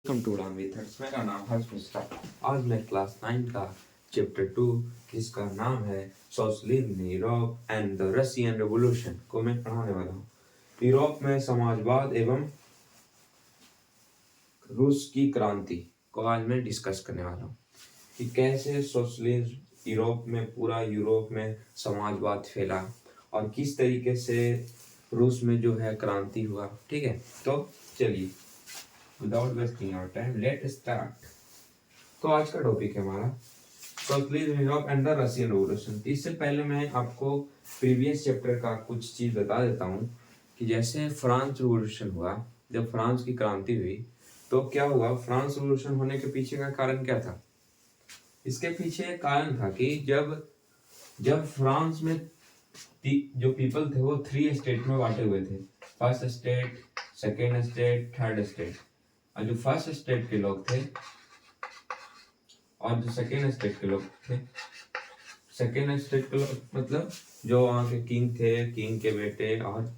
Welcome to उड़ान विथर्स। मेरा नाम हर्ष मिश्रा। आज मैं क्लास 9 का चैप्टर 2 जिसका नाम है socialism in Europe and the Russian revolution को मैं पढ़ाने वाला हूँ। यूरोप में समाजवाद एवं रूस की क्रांति को आज मैं डिस्कस करने वाला हूँ कि कैसे सोशलिज्म पूरा यूरोप में समाजवाद फैला और किस तरीके से रूस में जो है क्रांति हुआ। ठीक है, तो चलिए without wasting our time let start. तो आज का टॉपिक है हमारा socialism Europe and the Russian revolution. इससे पहले मैं आपको प्रीवियस चैप्टर का कुछ चीज बता देता हूँ कि जैसे फ्रांस रेवोल्यूशन हुआ, जब फ्रांस की क्रांति हुई तो क्या हुआ। फ्रांस रेवोल्यूशन होने के पीछे का कारण क्या था? इसके पीछे एक कारण था कि जब जब फ्रांस में जो पीपल थे वो 3 स्टेट में बांटे हुए थे। First state, second state, third state. और जो फर्स्ट स्टेट के लोग थे और जो सेकेंड स्टेट के लोग थे, सेकेंड स्टेट के लोग मतलब जो वहाँ के किंग थे, किंग के बेटे और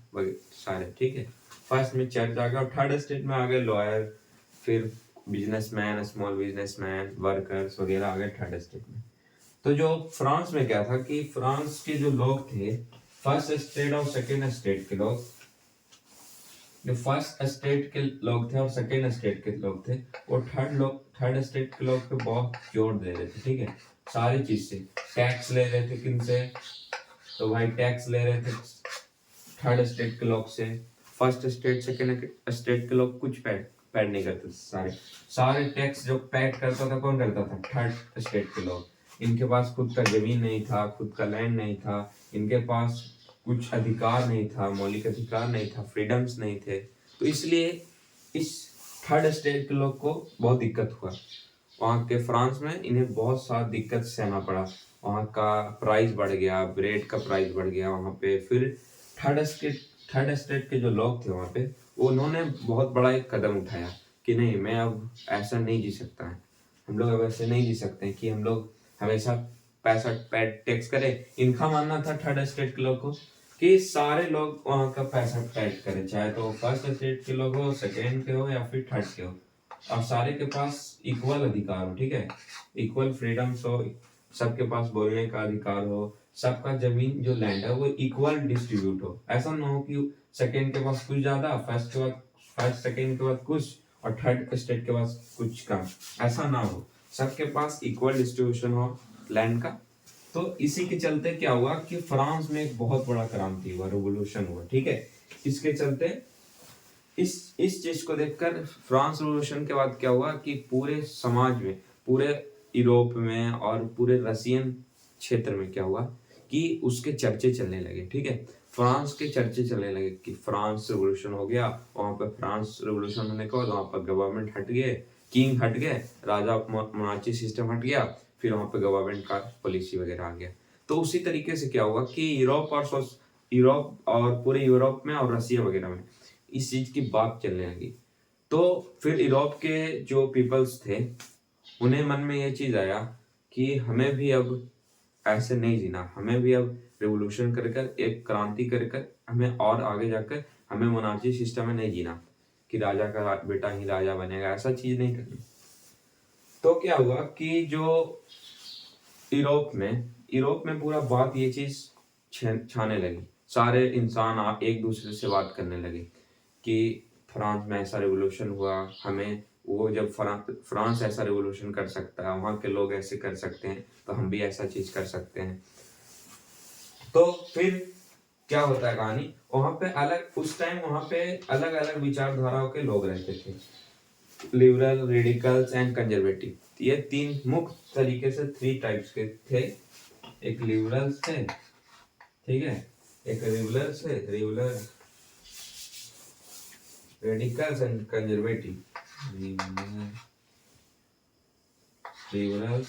सारे, ठीक है। फर्स्ट में चर्च आ गया और थर्ड स्टेट में आ गए लॉयर, फिर बिजनेसमैन, स्मॉल बिजनेसमैन, वर्कर्स वगैरह आ गए थर्ड स्टेट में। तो जो फ्रांस में क्या था कि फ्रांस के जो लोग थे, फर्स्ट स्टेट और सेकेंड स्टेट के लोग, जो फर्स्ट स्टेट के लोग थे और सेकेंड स्टेट के लोग थे, वो थर्ड स्टेट के लोग पे बहुत जोर दे रहे थे। ठीक है, सारी चीज से टैक्स ले रहे थे। किनसे? तो भाई टैक्स ले रहे थे थर्ड स्टेट के लोग से। फर्स्ट स्टेट सेकेंड स्टेट के लोग कुछ पैड नहीं करते थे। सारे सारे टैक्स जो पैड करता था, कौन करता था? थर्ड स्टेट के लोग। इनके पास खुद का जमीन नहीं था, खुद का लैंड नहीं था, इनके पास कुछ अधिकार नहीं था, मौलिक अधिकार नहीं था, फ्रीडम्स नहीं थे। तो इसलिए इस थर्ड स्टेट के लोग को बहुत दिक्कत हुआ। वहाँ के फ्रांस में इन्हें बहुत सारा दिक्कत सहना पड़ा। वहाँ का प्राइस बढ़ गया, ब्रेड का प्राइस बढ़ गया वहाँ पे। फिर थर्ड स्टेट के जो लोग थे वहाँ पे, उन्होंने बहुत बड़ा एक कदम उठाया कि नहीं, मैं अब ऐसा नहीं जी सकता है। हम लोग अब ऐसे नहीं जी सकते हैं कि हम लोग हमेशा पैसा पैड टैक्स करें। इनका मानना था थर्ड स्टेट के लोग को कि सारे लोग वहाँ का पैसा पैड करें, चाहे तो फर्स्ट स्टेट के लोग हो, सेकेंड के हो या फिर थर्ड के हो, और सारे के पास इक्वल अधिकार हो। ठीक है, इक्वल फ्रीडम्स हो, सबके पास बोलने का अधिकार हो, सबका जमीन जो लैंड है वो इक्वल डिस्ट्रीब्यूट हो। ऐसा ना हो कि सेकेंड के पास कुछ ज्यादा, फर्स्ट सेकेंड के बाद कुछ और थर्ड स्टेट के पास कुछ कम। ऐसा ना हो, सबके पास इक्वल डिस्ट्रीब्यूशन हो लैंड का। तो इसी के चलते क्या हुआ कि फ्रांस में एक बहुत बड़ा क्रांति हुआ, रेवोल्यूशन हुआ। ठीक है, इसके चलते इस चीज को देखकर फ्रांस रेवोल्यूशन के बाद क्या हुआ कि पूरे समाज में, पूरे यूरोप में और पूरे रशियन क्षेत्र में क्या हुआ कि उसके चर्चे चलने लगे। ठीक है, फ्रांस के चर्चे चलने लगे कि फ्रांस रेवोल्यूशन हो गया। वहां पर फ्रांस रेवोल्यूशन होने के बाद वहां पर गवर्नमेंट हट गए, किंग हट गए, राजा मोनार्ची सिस्टम हट गया, फिर वहां पर गवर्नमेंट का पॉलिसी वगैरह आ गया। तो उसी तरीके से क्या हुआ कि यूरोप और पूरे यूरोप में और रशिया वगैरह में इस चीज की बात चलने लगी। तो फिर यूरोप के जो पीपल्स थे, उन्हें मन में ये चीज आया कि हमें भी अब ऐसे नहीं जीना, हमें भी अब रेवोल्यूशन कर कर, एक क्रांति कर कर, हमें और आगे जाकर हमें मोनार्ची सिस्टम में नहीं जीना कि राजा का बेटा ही राजा बनेगा, ऐसा चीज नहीं करनी। तो क्या हुआ कि जो यूरोप में पूरा बात ये चीज छाने लगी। सारे इंसान एक दूसरे से बात करने लगे कि फ्रांस में ऐसा रेवोल्यूशन हुआ, हमें वो जब फ्रांस ऐसा रेवोल्यूशन कर सकता है, वहां के लोग ऐसे कर सकते हैं, तो हम भी ऐसा चीज कर सकते हैं। तो फिर क्या होता है कहानी, वहां पे अलग, उस टाइम वहां पे अलग अलग विचारधाराओं के लोग रहते थे। लिबरल, रेडिकल्स एंड कंजर्वेटिव, ये 3 मुख्य तरीके से 3 टाइप्स के थे। एक लिबरल्स थे, ठीक है, एक रिबलर्स है, रेडिकल्स एंड कंजर्वेटिव। रिबलर्स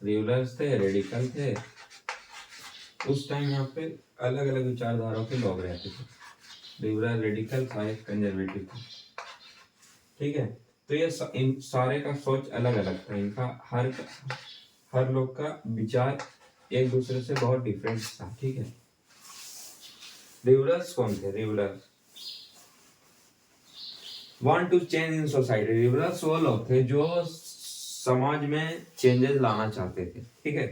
रिबलर्स थे, रेडिकल थे। उस टाइम यहाँ पे अलग अलग विचारधाराओं के लोग रहते थे। लिबरल, रेडिकल था, एक कंजर्वेटिव था। ठीक है, तो ये इन सारे का सोच अलग अलग था। इनका हर लोग का विचार एक दूसरे से बहुत डिफरेंट था। ठीक है, लिबरल्स कौन थे? Want to change in society. Liberals वो लोग थे जो समाज में चेंजेस लाना चाहते थे, ठीक है।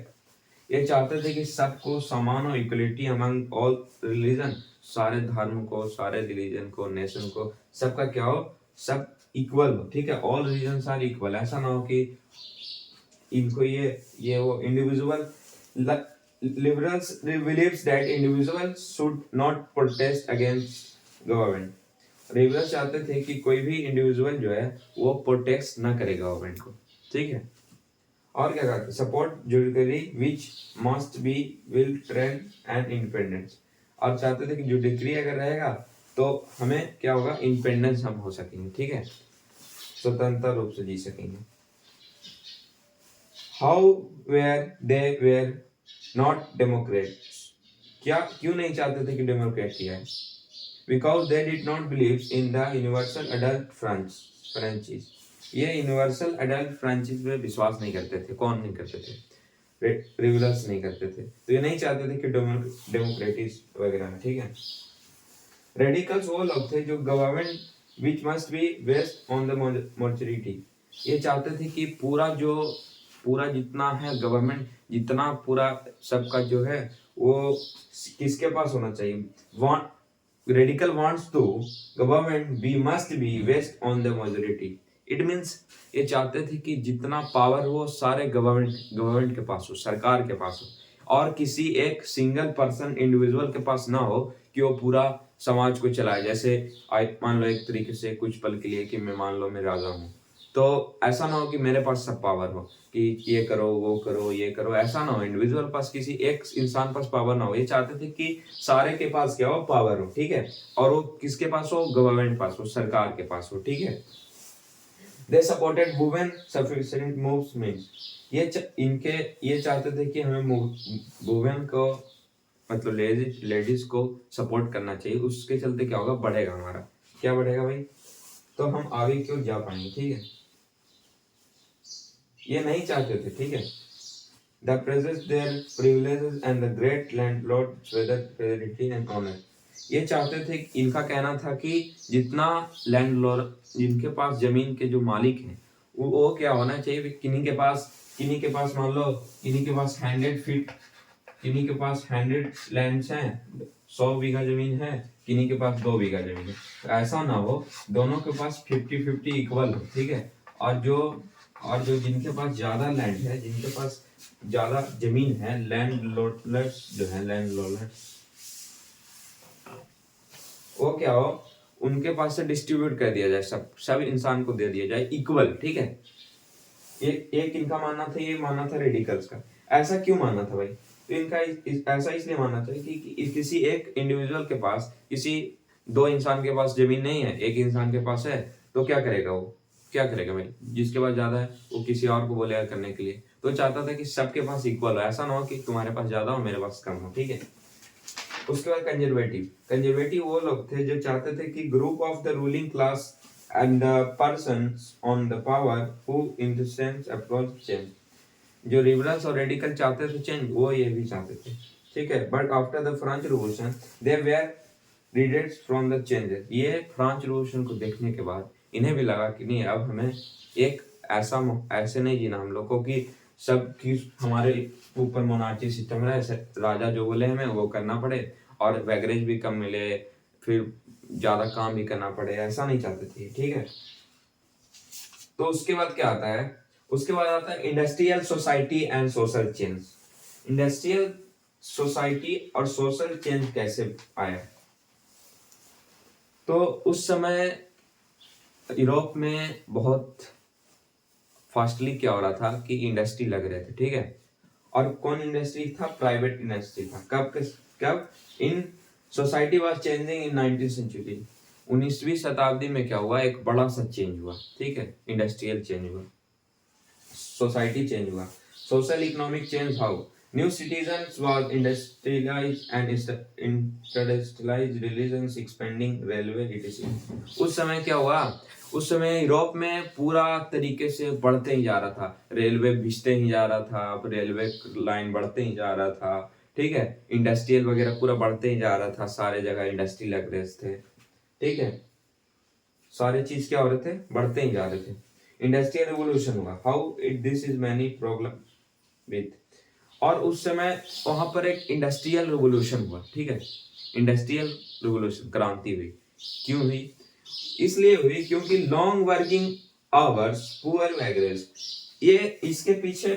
ये चाहते थे कि सबको समान और इक्वलिटी अमंग ऑल रिलीजन, सारे धर्म को, सारे रिलीजन को, नेशन को, सबका क्या हो, सब इक्वल हो, ठीक है। ऑल रिलीजन आर इक्वल, ऐसा ना हो कि इनको ये वो individual. Liberals believes that individual should not protest against government. Liberals चाहते थे कि कोई भी इंडिविजुअल जो है वो प्रोटेस्ट ना करे गवर्नमेंट को, ठीक है। और क्या कहते हैं, support judiciary which must B will trend and independence. और चाहते थे कि जुडिशरी अगर रहेगा तो हमें क्या होगा, इंडिपेंडेंस हम हो सकेंगे, ठीक है, स्वतंत्र रूप से जी सकेंगे। How were they were not democrats. क्या क्यों नहीं चाहते थे कि डेमोक्रेट किया है? Because they did not believe in the universal adult franchise. ये यूनिवर्सल अडल्ट फ्रेंचाइज में विश्वास नहीं करते थे। कौन नहीं करते थे? रिबेल्स नहीं करते थे। तो ये नहीं चाहते थे कि डेमोक्रेटिस वगैरह में, ठीक है। रेडिकल्स वो लोग थे जो government which must be based on the majority. ये चाहते थे कि पूरा जितना है गवर्नमेंट, जितना पूरा सबका जो है वो किसके पास होना चाहिए। Radical wants to government be must be based on the majority. It means ये चाहते थे कि जितना पावर हो सारे गवर्नमेंट के पास हो, सरकार के पास हो, और किसी एक सिंगल पर्सन इंडिविजुअल के पास ना हो कि वो पूरा समाज को चलाए। जैसे मान लो एक तरीके से कुछ पल के लिए कि मैं मान लो मैं राजा हूँ, तो ऐसा ना हो कि मेरे पास सब पावर हो कि ये करो वो करो ये करो, ऐसा ना हो। इंडिविजुअल पास, किसी एक इंसान पास पावर ना हो। ये चाहते थे कि सारे के पास क्या हो, पावर हो, ठीक है। और वो किसके पास हो, गवर्नमेंट पास हो, सरकार के पास हो, ठीक है। They supported women sufficient movement। ये चाहते थे कि हमें वुमेन को, मतलब लेडीज को सपोर्ट करना चाहिए। उसके चलते क्या होगा, बढ़ेगा हमारा, क्या बढ़ेगा भाई, तो हम आगे क्यों जा पाएंगे, ठीक है। ये नहीं चाहते थे, ठीक है। The possess their privileges and the great landlords whether fidelity and honor। ये चाहते थे, इनका कहना था कि जितना लैंडलॉर्ड, जिनके पास जमीन के जो मालिक हैं, वो क्या होना चाहिए, किन्हीं के पास मान लो किन्हीं के पास 100 फीट, किन्हीं के पास 100 लैंड्स हैं, 100 बीघा जमीन है, किन्हीं के पास 2 बीघा जमीन है। तो ऐसा ना हो, दोनों के पास 50-50 इक्वल हो, ठीक है। और जो जिनके पास ज्यादा लैंड है, जिनके पास ज्यादा जमीन है, लैंडलॉर्ड्स जो है, लैंडलॉर्ड्स, वो क्या हो, उनके पास से डिस्ट्रीब्यूट कर दिया जाए, सब इंसान को दे दिया जाए इक्वल, ठीक है। ये एक इनका मानना था, ये मानना था रेडिकल्स का। ऐसा क्यों मानना था भाई, तो इनका ऐसा इसलिए मानना था कि किसी एक इंडिविजुअल के पास, किसी 2 इंसान के पास जमीन नहीं है, एक इंसान के पास है, तो क्या करेगा वो, क्या करेगा भाई, जिसके पास ज्यादा है वो किसी और को बोलेगा करने के लिए। तो चाहता था कि सबके पास इक्वल हो, ऐसा ना हो कि तुम्हारे पास ज्यादा हो मेरे पास कम हो, ठीक है। उसके बाद कंजर्वेटिव वो लोग थे जो चाहते थे कि group of the ruling class and the persons on the power who in the sense approach change. जो लिबरल्स और रेडिकल चाहते थे चेंज, वो ये भी चाहते थे, ठीक है। But after the French revolution they were रिडेट्स फ्रॉम द चेंजेस। ये फ्रेंच रिवॉल्यूशन को देखने के बाद इन्हें भी लगा कि नहीं, अब हमें एक ऐसे नहीं जीना हम लोग को कि सब की हमारे ऊपर मोनार्ची सिस्टम रहे, राजा जो बोले हमें वो करना पड़े, और वैगरेज भी कम मिले, फिर ज्यादा काम भी करना पड़े, ऐसा नहीं चाहते थे, ठीक है। तो उसके बाद क्या आता है, उसके बाद आता है industrial society and social change. Industrial society और सोशल चेंज कैसे आया, तो उस समय यूरोप में बहुत फास्टली क्या हो रहा था कि इंडस्ट्री लग रहे थे, ठीक है। और कौन इंडस्ट्री था, प्राइवेट इंडस्ट्री था। कब in society was changing in 19th century. 19वीं शताब्दी में क्या हुआ, एक बड़ा सा चेंज हुआ, ठीक है, इंडस्ट्रियल चेंज हुआ, सोसाइटी चेंज हुआ। Social economic change, how new citizens was industrialised and industrialised, religions expanding, railway etc। उस समय क्या हुआ, उस समय यूरोप में पूरा तरीके से बढ़ते ही जा रहा था, रेलवे भिजते ही जा रहा था, रेलवे लाइन बढ़ते ही जा रहा था, ठीक है। इंडस्ट्रियल वगैरह पूरा बढ़ते ही जा रहा था, सारे जगह इंडस्ट्री लग रहे थे, ठीक है। सारे चीज क्या हो रहे थे, बढ़ते ही जा रहे थे। इंडस्ट्रियल रिवोल्यूशन हुआ, how it this is many problem with, और उस समय वहां पर एक इंडस्ट्रियल रिवोल्यूशन हुआ, ठीक है, इंडस्ट्रियल रिवोल्यूशन, क्रांति हुई। क्यों हुई? इसलिए हुई क्योंकि long working hours, poor wages, ये इसके पीछे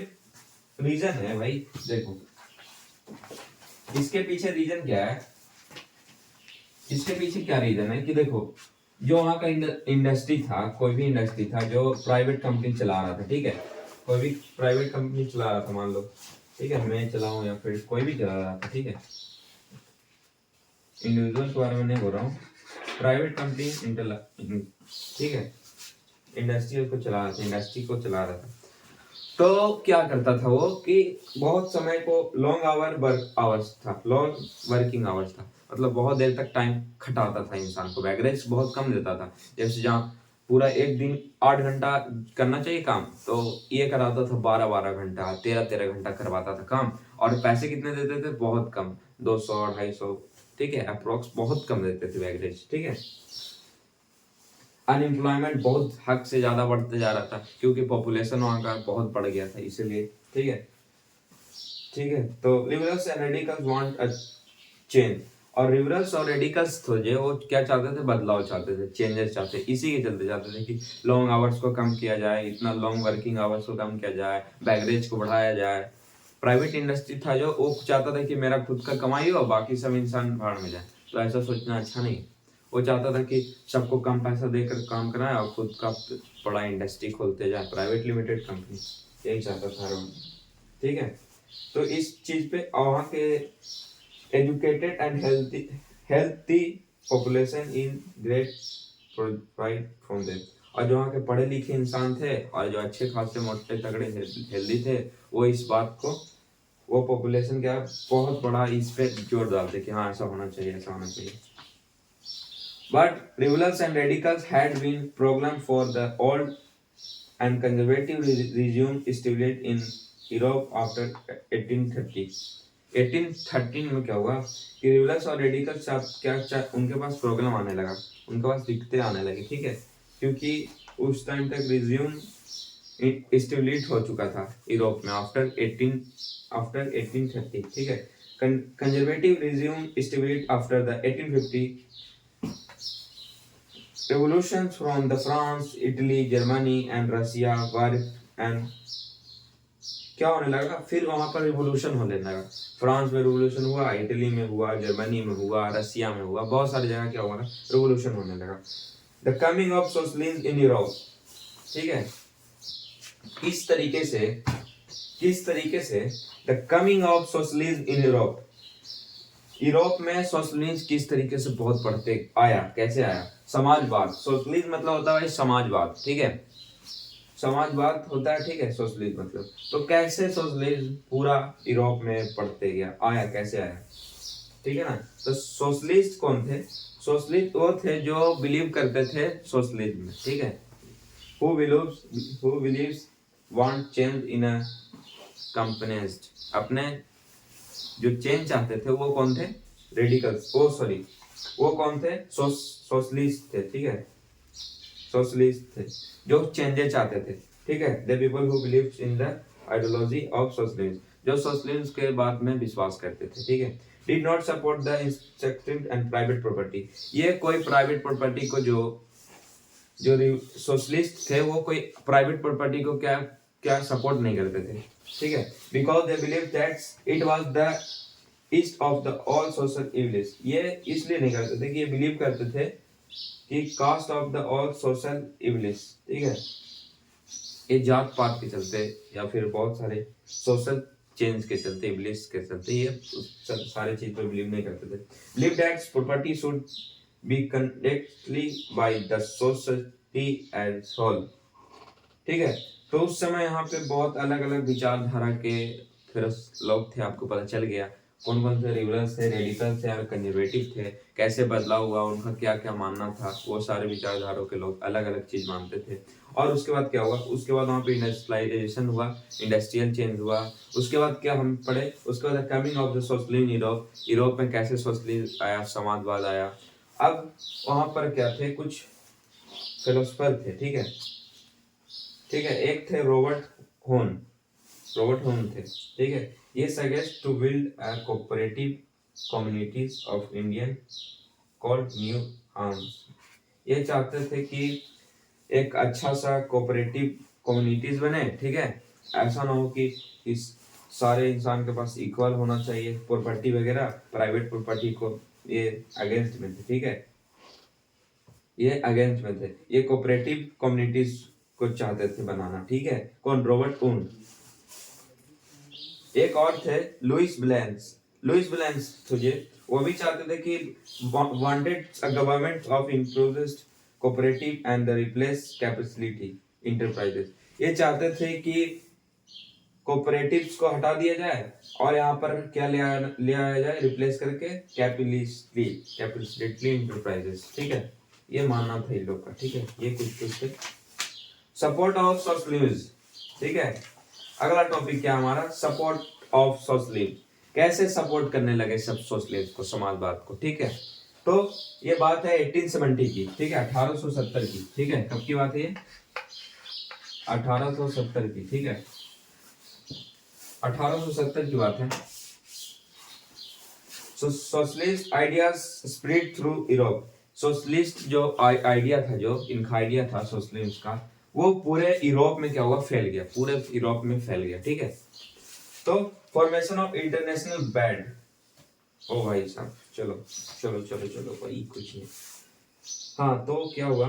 रीजन है भाई। देखो इसके पीछे रीजन क्या है, इसके पीछे क्या रीजन है कि देखो जो वहां का इंडस्ट्री था, कोई भी इंडस्ट्री था जो प्राइवेट कंपनी चला रहा था, ठीक है, कोई भी प्राइवेट कंपनी चला रहा था, मान लो, ठीक है, मैं चलाऊं या फिर कोई भी चला रहा था, ठीक है, इंडिविजुअल के बारे में नहीं बोल रहा हूँ, प्राइवेट कंपनी, ठीक है, इंडस्ट्री को चला रहा था, इंडस्ट्री को चला रहा था, तो क्या करता था वो कि बहुत समय को लॉन्ग आवर्स था, लॉन्ग वर्किंग आवर्स था, मतलब बहुत देर तक टाइम खटाता था इंसान को, वैगरेज बहुत कम देता था। जैसे जहाँ पूरा एक दिन 8 घंटा करना चाहिए काम, तो ये कराता था 12-12 घंटा, 13-13 घंटा करवाता था काम, और पैसे कितने देते थे, बहुत कम, 200-250, ठीक है, अप्रोक्स बहुत कम देते थे वैगरेज, ठीक है। अनएम्प्लॉयमेंट बहुत हद से ज्यादा बढ़ते जा रहा था क्योंकि पॉपुलेशन वहाँ का बहुत बढ़ गया था, इसीलिए, ठीक है, ठीक है। तो liberals and radicals want a change, और लिबरल्स और रेडिकल्स तो जो वो क्या चाहते थे, बदलाव चाहते थे, चेंजेस चाहते, इसी के चलते चाहते थे कि लॉन्ग आवर्स को कम किया जाए, इतना लॉन्ग वर्किंग आवर्स को कम किया जाए, बैगरेज को बढ़ाया जाए। प्राइवेट इंडस्ट्री था जो वो चाहता था कि मेरा खुद का कमाई हो, बाकी सब इंसान भाड़ में जाए, तो ऐसा सोचना अच्छा नहीं। वो चाहता था कि सबको कम पैसा देकर काम कराए और खुद का बड़ा इंडस्ट्री खोलते जाए, प्राइवेट लिमिटेड कंपनी, यही चाहता था रोम, ठीक है। तो इस चीज पे वहाँ के educated and healthy population in great provide from them, और जो वहाँ के पढ़े लिखे इंसान थे और जो अच्छे खासे मोटे तगड़े हेल्दी थे, वो इस बात को, वो पॉपुलेशन क्या बहुत बड़ा इस पे जोर डालते कि हाँ ऐसा होना चाहिए, ऐसा होना चाहिए। But rebels and radicals had been problem for the old and conservative regime established in Europe after 1830. 1813 में क्या हुआ कि रिबल्स और रेडिकल्स उनके पास प्रॉब्लम आने लगा, उनके पास दिक्कतें आने लगी, ठीक है, क्योंकि उस टाइम तक रिज्यूम स्टेब्लिश हो चुका था यूरोप में आफ्टर 1830, ठीक है। Conservative resume establish after the 1850 revolutions from the France, Italy, Germany and Russia were and क्या होने लगा, फिर वहां पर रिवोल्यूशन होने लगा। फ्रांस में रिवोल्यूशन हुआ, इटली में हुआ, जर्मनी में हुआ, रसिया में हुआ, बहुत सारी जगह क्या हुआ, रिवोल्यूशन होने लगा। The coming of socialism in Europe, ठीक है, किस तरीके से the coming of socialism in Europe, Europe में सोशलिज्म किस तरीके से बहुत बढ़ते आया, कैसे आया, समाजवाद, सोशलिज्म मतलब होता है समाजवाद, ठीक है, समाजवाद होता है, ठीक है, सोशलिज्म मतलब, तो कैसे सोशलिज्म पूरा यूरोप में बढ़ते गया, आया कैसे आया, ठीक है ना। तो सोशलिस्ट कौन थे, सोशलिस्ट वो थे जो बिलीव करते थे सोशलिज्म में, ठीक है, who believes want change in a companies, अपने जो चेंज चाहते थे वो कौन थे, रेडिकल्स, वो कौन थे, सोशलिस्ट थे, ठीक है, सोशलिस्ट थे जो चेंजेस चाहते थे, ठीक है। The people who believes in the ideology of socialism, जो सोशलिज्म के बात में विश्वास करते थे, ठीक है। Did not support the instructive and private property, ये कोई प्राइवेट प्रॉपर्टी को जो सोशलिस्ट थे वो कोई प्राइवेट प्रॉपर्टी को क्या सपोर्ट नहीं करते थे, ठीक है, because they believe that it was the east of the all social evils, ये इसलिए नहीं करते थे कि ये बिलीव करते थे कि caste of the all social evils, ठीक है, ये जात पात के चलते या फिर बहुत सारे सोशल चेंज के चलते, इविल्स के चलते ये सारे चीज पर बिलीव नहीं करते थे। Believe that property should be controlled by the society as whole, ठीक है। तो उस समय यहाँ पे बहुत अलग अलग विचारधारा के फिर लोग थे, आपको पता चल गया कौन कौन से लिबरल्स थे, रेडिकल्स थे और कंजर्वेटिव थे, कैसे बदलाव हुआ, उनका क्या क्या मानना था, वो सारे विचारधारों के लोग अलग अलग चीज मानते थे। और उसके बाद क्या हुआ, उसके बाद वहाँ पे इंडस्ट्रियलाइजेशन हुआ, इंडस्ट्रियल चेंज हुआ। उसके बाद क्या हम पढ़े, उसके बाद coming of the socialism Europe, Europe में कैसे सोशलिज्म आया, समाजवाद आया। अब वहाँ पर क्या थे, कुछ फिलोसफर थे, ठीक है, ठीक है। एक थे रॉबर्ट होन थे, ठीक है। ये suggest to build a cooperative communities of Indian called new arms. ये चाहते थे कि एक अच्छा सा कोऑपरेटिव कम्युनिटीज बने, ठीक है। ऐसा ना हो कि इस सारे इंसान के पास इक्वल होना चाहिए प्रॉपर्टी वगैरह, प्राइवेट प्रॉपर्टी को ये अगेंस्ट में थे, ठीक है, ये अगेंस्ट में थे। ये कोऑपरेटिव कम्युनिटीज को चाहते थे बनाना, ठीक है। कौन? रॉबर्ट ऊन। एक और थे लुइस ब्लैंस तुझे, वो भी चाहते थे कि wanted a government of improved cooperative and the replace capitalist enterprises. ये चाहते थे कि कोऑपरेटिव्स को हटा दिया जाए और यहाँ पर क्या ले आया जाए, रिप्लेस करके कैपिटलिस्टली इंटरप्राइजेस, ठीक है। ये मानना था इन लोग का, ठीक है। ये कुछ थे। सपोर्ट ऑफ सोशलिज्म, ठीक है। अगला टॉपिक क्या हमारा? Support of socialism. कैसे सपोर्ट करने लगे सब सोशलिज्म को, समाजवाद को, ठीक है। तो ये बात है 1870 की, ठीक है, 1870 की, ठीक है। कब की बात है ये? 1870 की, ठीक है, 1870 की बात है। Socialist ideas spread through Europe. Socialist जो आइडिया था, जो इनका आइडिया था सोशलिस्ट का, वो पूरे यूरोप में क्या हुआ? फैल गया, पूरे यूरोप में फैल गया, ठीक है। तो फॉर्मेशन ऑफ इंटरनेशनल बैंड। ओ भाई साहब, चलो चलो चलो चलो भाई, कुछ नहीं। हाँ, तो क्या हुआ?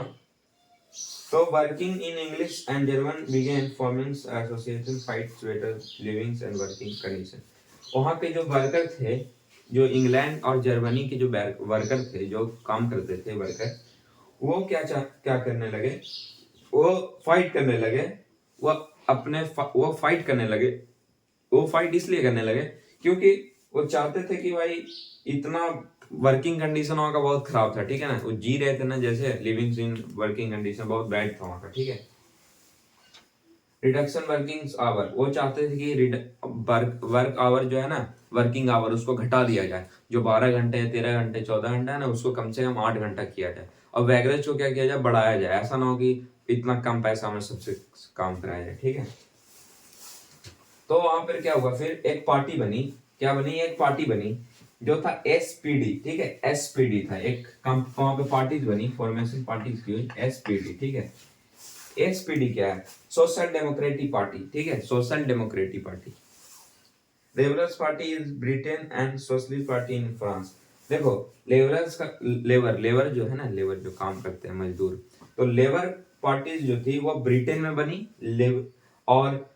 तो working in English and German began forming association fights better living and working condition. वहाँ पे जो वर्कर थे, जो इंग्लैंड और जर्मनी के जो वर्कर थे, जो काम करते थे वर्कर, वो क्या करने लगे? वो फाइट करने लगे। वो वो फाइट करने लगे। वो फाइट इसलिए करने लगे क्योंकि वो चाहते थे कि भाई इतना वर्किंग कंडीशन वहाँ का बहुत खराब था, ठीक है ना। वो जी रहे थे ना, जैसे लिविंग इन वर्किंग कंडीशन बहुत बैड था वहाँ का, ठीक है। रिडक्शन वर्किंग आवर, वो चाहते थे कि वर्क आवर जो है ना, वर्किंग आवर, उसको घटा दिया जाए। जो 12 घंटे, 13 घंटे, 14 घंटे है ना, उसको कम से कम 8 घंटा किया जाए। और वैगरेज को क्या किया जाए? बढ़ाया जाए। ऐसा ना हो कि इतना कम पैसा में सबसे काम कराया जाए, ठीक है। तो वहां पर क्या हुआ? फिर एक पार्टी बनी। क्या बनी? एक पार्टी बनी जो था एसपीडी, ठीक है। एसपीडी था एक, वहां पे पार्टीज बनी, फॉर्मेशन पार्टीज की हुई, एसपीडी, ठीक है। एसपीडी क्या है? सोशल डेमोक्रेटिक पार्टी, ठीक है, social democratic party. Liberals party is Britain and socialist party in France. देखो, लेबरल्स का लेबर जो है ना, लेबर जो काम करते हैं, मजदूर, तो लेबर पार्टी जो थी वो ब्रिटेन में बनी, और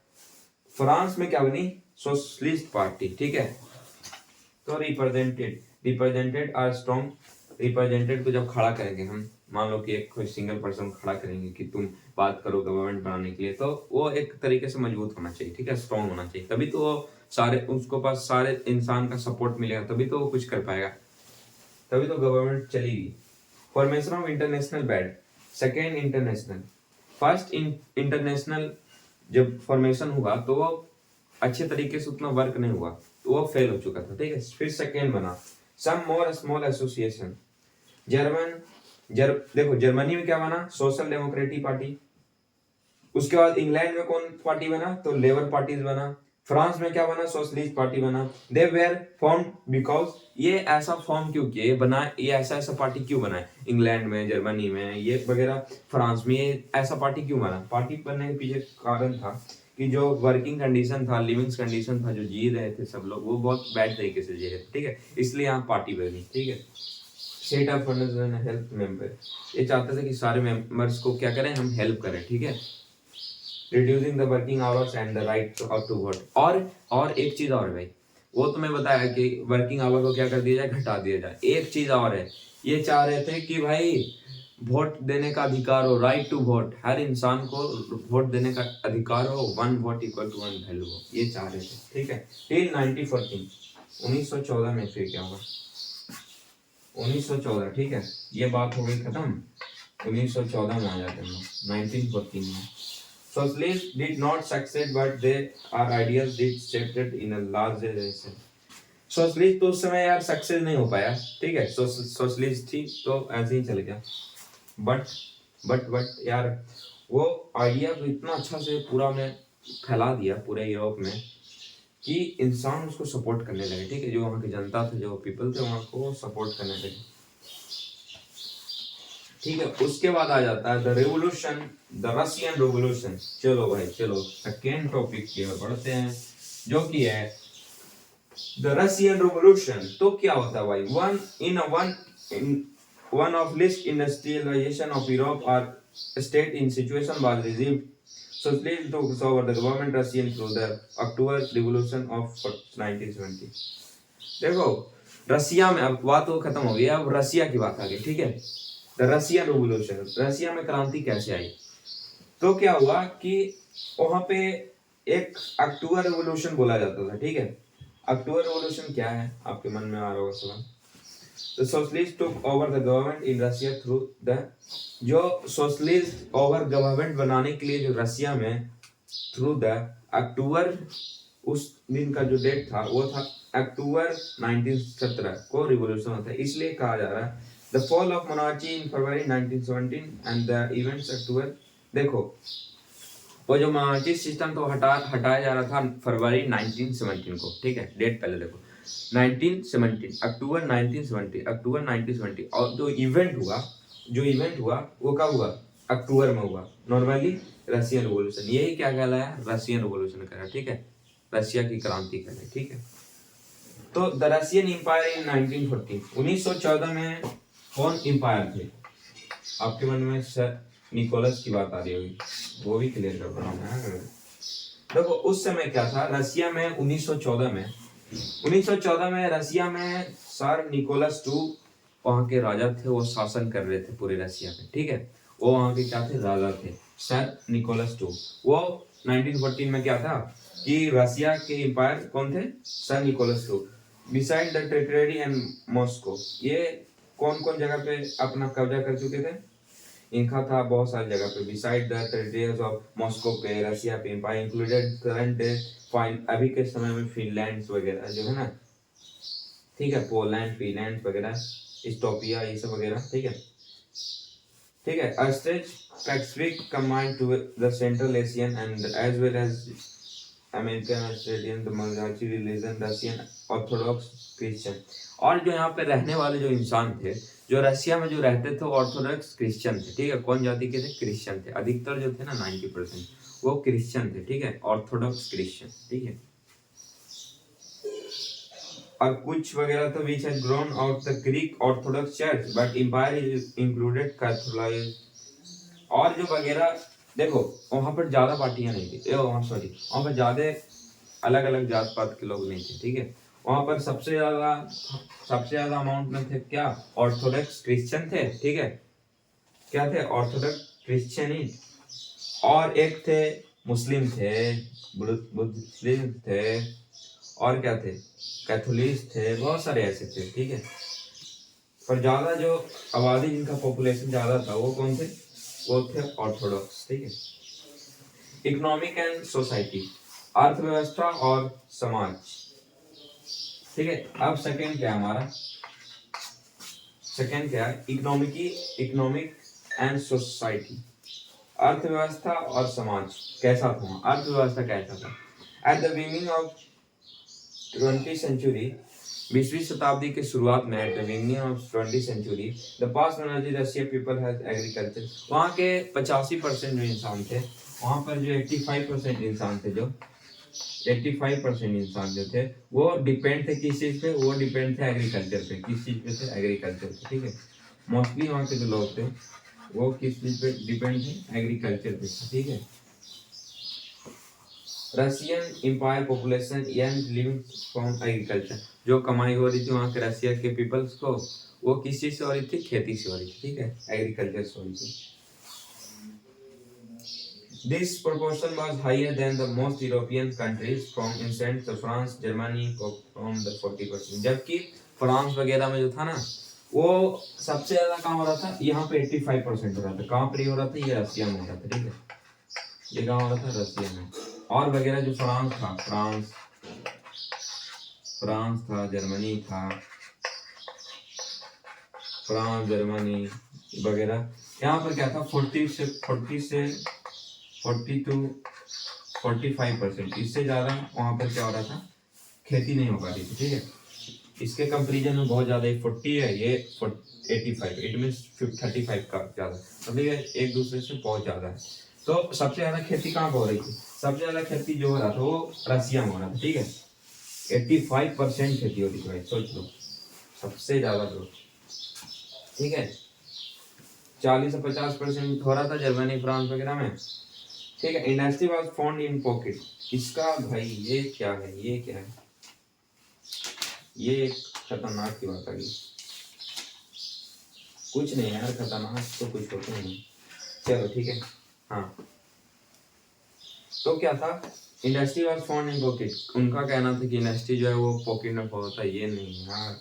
फ्रांस में क्या बनी? सोशलिस्ट पार्टी, ठीक है। तो रिप्रेजेंटेड आर स्ट्रॉन्ग। रिप्रेजेंटेड को जब खड़ा करेंगे हम, मान लो कि एक कोई सिंगल पर्सन खड़ा करेंगे कि तुम बात करो गवर्नमेंट बनाने के लिए, तो वो एक तरीके से मजबूत होना चाहिए, ठीक है, स्ट्रॉन्ग होना चाहिए। तभी तो वो सारे, उसको पास सारे इंसान का सपोर्ट मिलेगा, तभी तो वो कुछ कर पाएगा, तभी तो गवर्नमेंट चलेगी। Formation of international band. Second international, first international जब फॉर्मेशन हुआ तो वो अच्छे तरीके से उतना वर्क नहीं हुआ, तो वो फेल हो चुका था, ठीक है। फिर सेकेंड बना सम मोर स्मॉल एसोसिएशन। देखो, जर्मनी में क्या बना? Social democratic party. उसके बाद इंग्लैंड में कौन पार्टी बना? तो लेबर पार्टीज बना। फ्रांस में क्या बना? सोशलिस्ट पार्टी बना। दे वेर फॉर्म बिकॉज, ये ऐसा फॉर्म क्यों किए, बना, ये ऐसा पार्टी क्यों बना है इंग्लैंड में, जर्मनी में, ये वगैरह, फ्रांस में, ये ऐसा पार्टी क्यों बना? पार्टी बनने के पीछे कारण था कि जो वर्किंग कंडीशन था, लिविंग कंडीशन था, जो जी रहे थे सब लोग, वो बहुत बैड तरीके से जी रहे थे, ठीक है। इसलिए यहाँ पार्टी बनी, ठीक है। सेट ऑफ हेल्प मेंबर, ये चाहते थे कि सारे मेंबर्स को क्या करें, हम हेल्प करें, ठीक है। Reducing the working hours and the right to vote. और एक चीज और भाई, वो तुम्हें बताया कि वर्किंग आवर को क्या कर दिया जाए, घटा दिया जाए। एक चीज और है, ये चाह रहे थे कि भाई वोट देने का अधिकार हो, राइट टू वोट, हर इंसान को वोट देने का अधिकार हो, 1 वोट इक्वल टू 1 वैल्यू हो, ये चाह रहे थे, ठीक है। टिल 1914 में फिर क्या हुआ? 1914, ठीक है, ये बात हो गई खत्म। 1914 में आ जाते हैं, 1914 में। Socialists did not succeed, but their ideas did shifted in a larger direction. Socialist तो उस समय यार सक्सेस नहीं हो पाया, ठीक है। सोशलिस्ट थी तो ऐसे ही चल गया, बट बट यार वो आइडिया को इतना अच्छा से पूरा में फैला दिया पूरे यूरोप में कि इंसान उसको सपोर्ट करने लगे, ठीक है, जो वहाँ की जनता थे, जो पीपल थे, वहाँ को सपोर्ट करने लगे, ठीक है। उसके बाद आ जाता है the revolution, the Russian revolution. चलो भाई चलो सेकेंड टॉपिक की ओर बढ़ते हैं, जो कि है द रशियन रेवोल्यूशन। तो क्या होता है भाई, one of list industrialisation of Europe और state in situation was received socialism took over the government Russian through the October Revolution of 1970। देखो रसिया में, अब बात तो खत्म हो गई, अब रसिया की बात आ गई, ठीक है। द रशियन रेवोल्यूशन, रसिया में क्रांति कैसे आई। तो क्या हुआ कि वहां पे एक अक्टूबर रेवोल्यूशन बोला जाता था, ठीक है। अक्टूबर रेवोल्यूशन क्या है, आपके मन में आ रहा होगा सवाल। The socialists took over the government in Russia through the, जो सोशलिस्ट ओवर गवर्नमेंट बनाने के लिए जो रसिया में थ्रू द अक्टूबर, उस दिन का जो डेट था वो था अक्टूबर 1917 को रिवॉल्यूशन होता है, इसलिए कहा जा रहा है the fall of monarchy in February 1917 and the events October. देखो वो जो मोनार्ची सिस्टम तो हटाया जा रहा था फरवरी 1917 को, ठीक है, डेट पहले देखो 1917 अक्टूबर 1970 अक्टूबर 1970, और जो इवेंट हुआ वो कब हुआ, अक्टूबर में हुआ। नॉर्मली रशियन रिवॉल्यूशन, यही क्या कहलाया, रशियन रिवॉल्यूशन करा, ठीक है, रशिया की क्रांति करे, ठीक है। तो द रशियन एम्पायर इन 1914, 1914 में कौन एम्पायर थे, आपके मन में सर निकोलस की बात आ रही होगी, वो भी क्लियर कर रहा हूं। देखो उस समय क्या था रशिया में 1914 में रशिया में सर निकोलस टू वहां के राजा थे, वो शासन कर रहे थे पूरे रशिया में, ठीक है। वो वहां के क्या थे, राजा थे, सर निकोलस टू। वो 1914 में क्या था कि रशिया के एम्पायर कौन थे, sir Nicholas two. Beside the territory and Moscow, ये कौन कौन जगह पे अपना कब्जा कर चुके थे, इनका था बहुत सारी जगह पे। Beside the territories of Moscow पे, रशिया पे empire included current day fine, अभी के समय में फिनलैंड वगैरह जो है ना, ठीक है, पोलैंड फिनलैंड वगैरह, इस्टोपिया, ये सब वगैरह, ठीक है, ठीक है। A state Pacific combined to the Central Asian and as well as American, Australian, the majority religion Russian Orthodox Christian। और जो यहाँ पे रहने वाले जो इंसान थे, जो रशिया में जो रहते थे ऑर्थोडॉक्स क्रिश्चियन थे, ठीक है। कौन जाति के थे, क्रिश्चियन थे, अधिकतर जो थे ना 90% वो क्रिश्चियन थे, ठीक है, ऑर्थोडॉक्स क्रिश्चियन, ठीक है। और कुछ वगैरह तो which has grown out the Greek Orthodox church but empire is included Catholic, और जो वगैरह देखो वहां पर ज्यादा पार्टियां नहीं थी, सॉरी वहां पर ज्यादा अलग अलग जात पात के लोग नहीं थे, ठीक है। वहां पर सबसे ज्यादा अमाउंट में थे क्या, ऑर्थोडॉक्स क्रिश्चियन थे, ठीक है, क्या थे, ऑर्थोडॉक्स क्रिश्चियन ही, और एक थे मुस्लिम थे, मुस्लिम थे, और क्या थे, कैथोलिक थे, बहुत सारे ऐसे थे, ठीक है। पर ज्यादा जो आबादी जिनका पॉपुलेशन ज्यादा था वो कौन थे, वो थे ऑर्थोडॉक्स, ठीक है। इकोनॉमिक एंड सोसाइटी, अर्थव्यवस्था और समाज, ठीक है। अब सेकंड क्या है हमारा, सेकंड क्या है, इकोनॉमिक एंड सोसाइटी, अर्थव्यवस्था और समाज कैसा था, अर्थव्यवस्था कैसा था। At the beginning of 20th century, 20वीं शताब्दी के शुरुआत में, at the beginning of 20th century the past energy Russia people has agriculture, वहाँ के 85% जो इंसान थे, वहाँ पर जो 85% इंसान थे, जो 85% इंसान जो थे वो डिपेंड थे किस चीज पे, वो डिपेंड थे एग्रीकल्चर पे, किस चीज पे थे, एग्रीकल्चर पे, ठीक है। मोस्टली वहाँ के जो लोग थे वो किस चीज पे डिपेंड थे, एग्रीकल्चर पे, ठीक है। Russian empire population and living from agriculture, जो कमाई हो रही थी वहाँ के रशिया के पीपल्स को, वो किस चीज से हो रही थी, खेती से हो रही थी, ठीक है, एग्रीकल्चर से हो रही थी। This proportion was higher than the most European countries from instance the France, Germany from the 40%, जबकि फ्रांस वगैरह में जो था ना वो सबसे ज्यादा कहाँ हो रहा था, यहाँ पे 85% हो रहा था, कहाँ पर हो रहा था, ये रशिया में हो रहा था, ठीक है, ये कहाँ हो रहा था, रशिया में। और वगैरह जो फ्रांस था, फ्रांस था, जर्मनी था, फ्रांस जर्मनी वगैरह, यहाँ पर क्या था 40 से 40 to 45%, इससे ज़्यादा वहाँ पर क्या हो रहा था, खेती नहीं हो पा रही थी, ठीक है। इसके कंपेरिजन में बहुत ज़्यादा 40 है, ये 85, इट मीन्स 35 का ज़्यादा, मतलब ये एक दूसरे से बहुत ज़्यादा है। तो सबसे ज़्यादा खेती कहाँ पर हो रही थी, सबसे ज़्यादा खेती जो हो रहा था वो रसिया में हो रहा था, ठीक है। 85% खेती हो रही थी भाई, सोच लो, सबसे ज़्यादा ग्रोथ, ठीक है। 40 से 50% हो रहा था जर्मनी, फ्रांस वगैरह में, ठीक है। Industry was found in pocket, इसका भाई ये क्या है, ये क्या है, ये एक खतरनाक की बात आ गई। कुछ नहीं यार, खतरनाक तो कुछ होते नहीं, चलो ठीक है। हाँ, तो क्या था, industry was found in pocket, उनका कहना था कि इंडस्ट्री जो है वो पॉकेट में होता है, ये नहीं यार,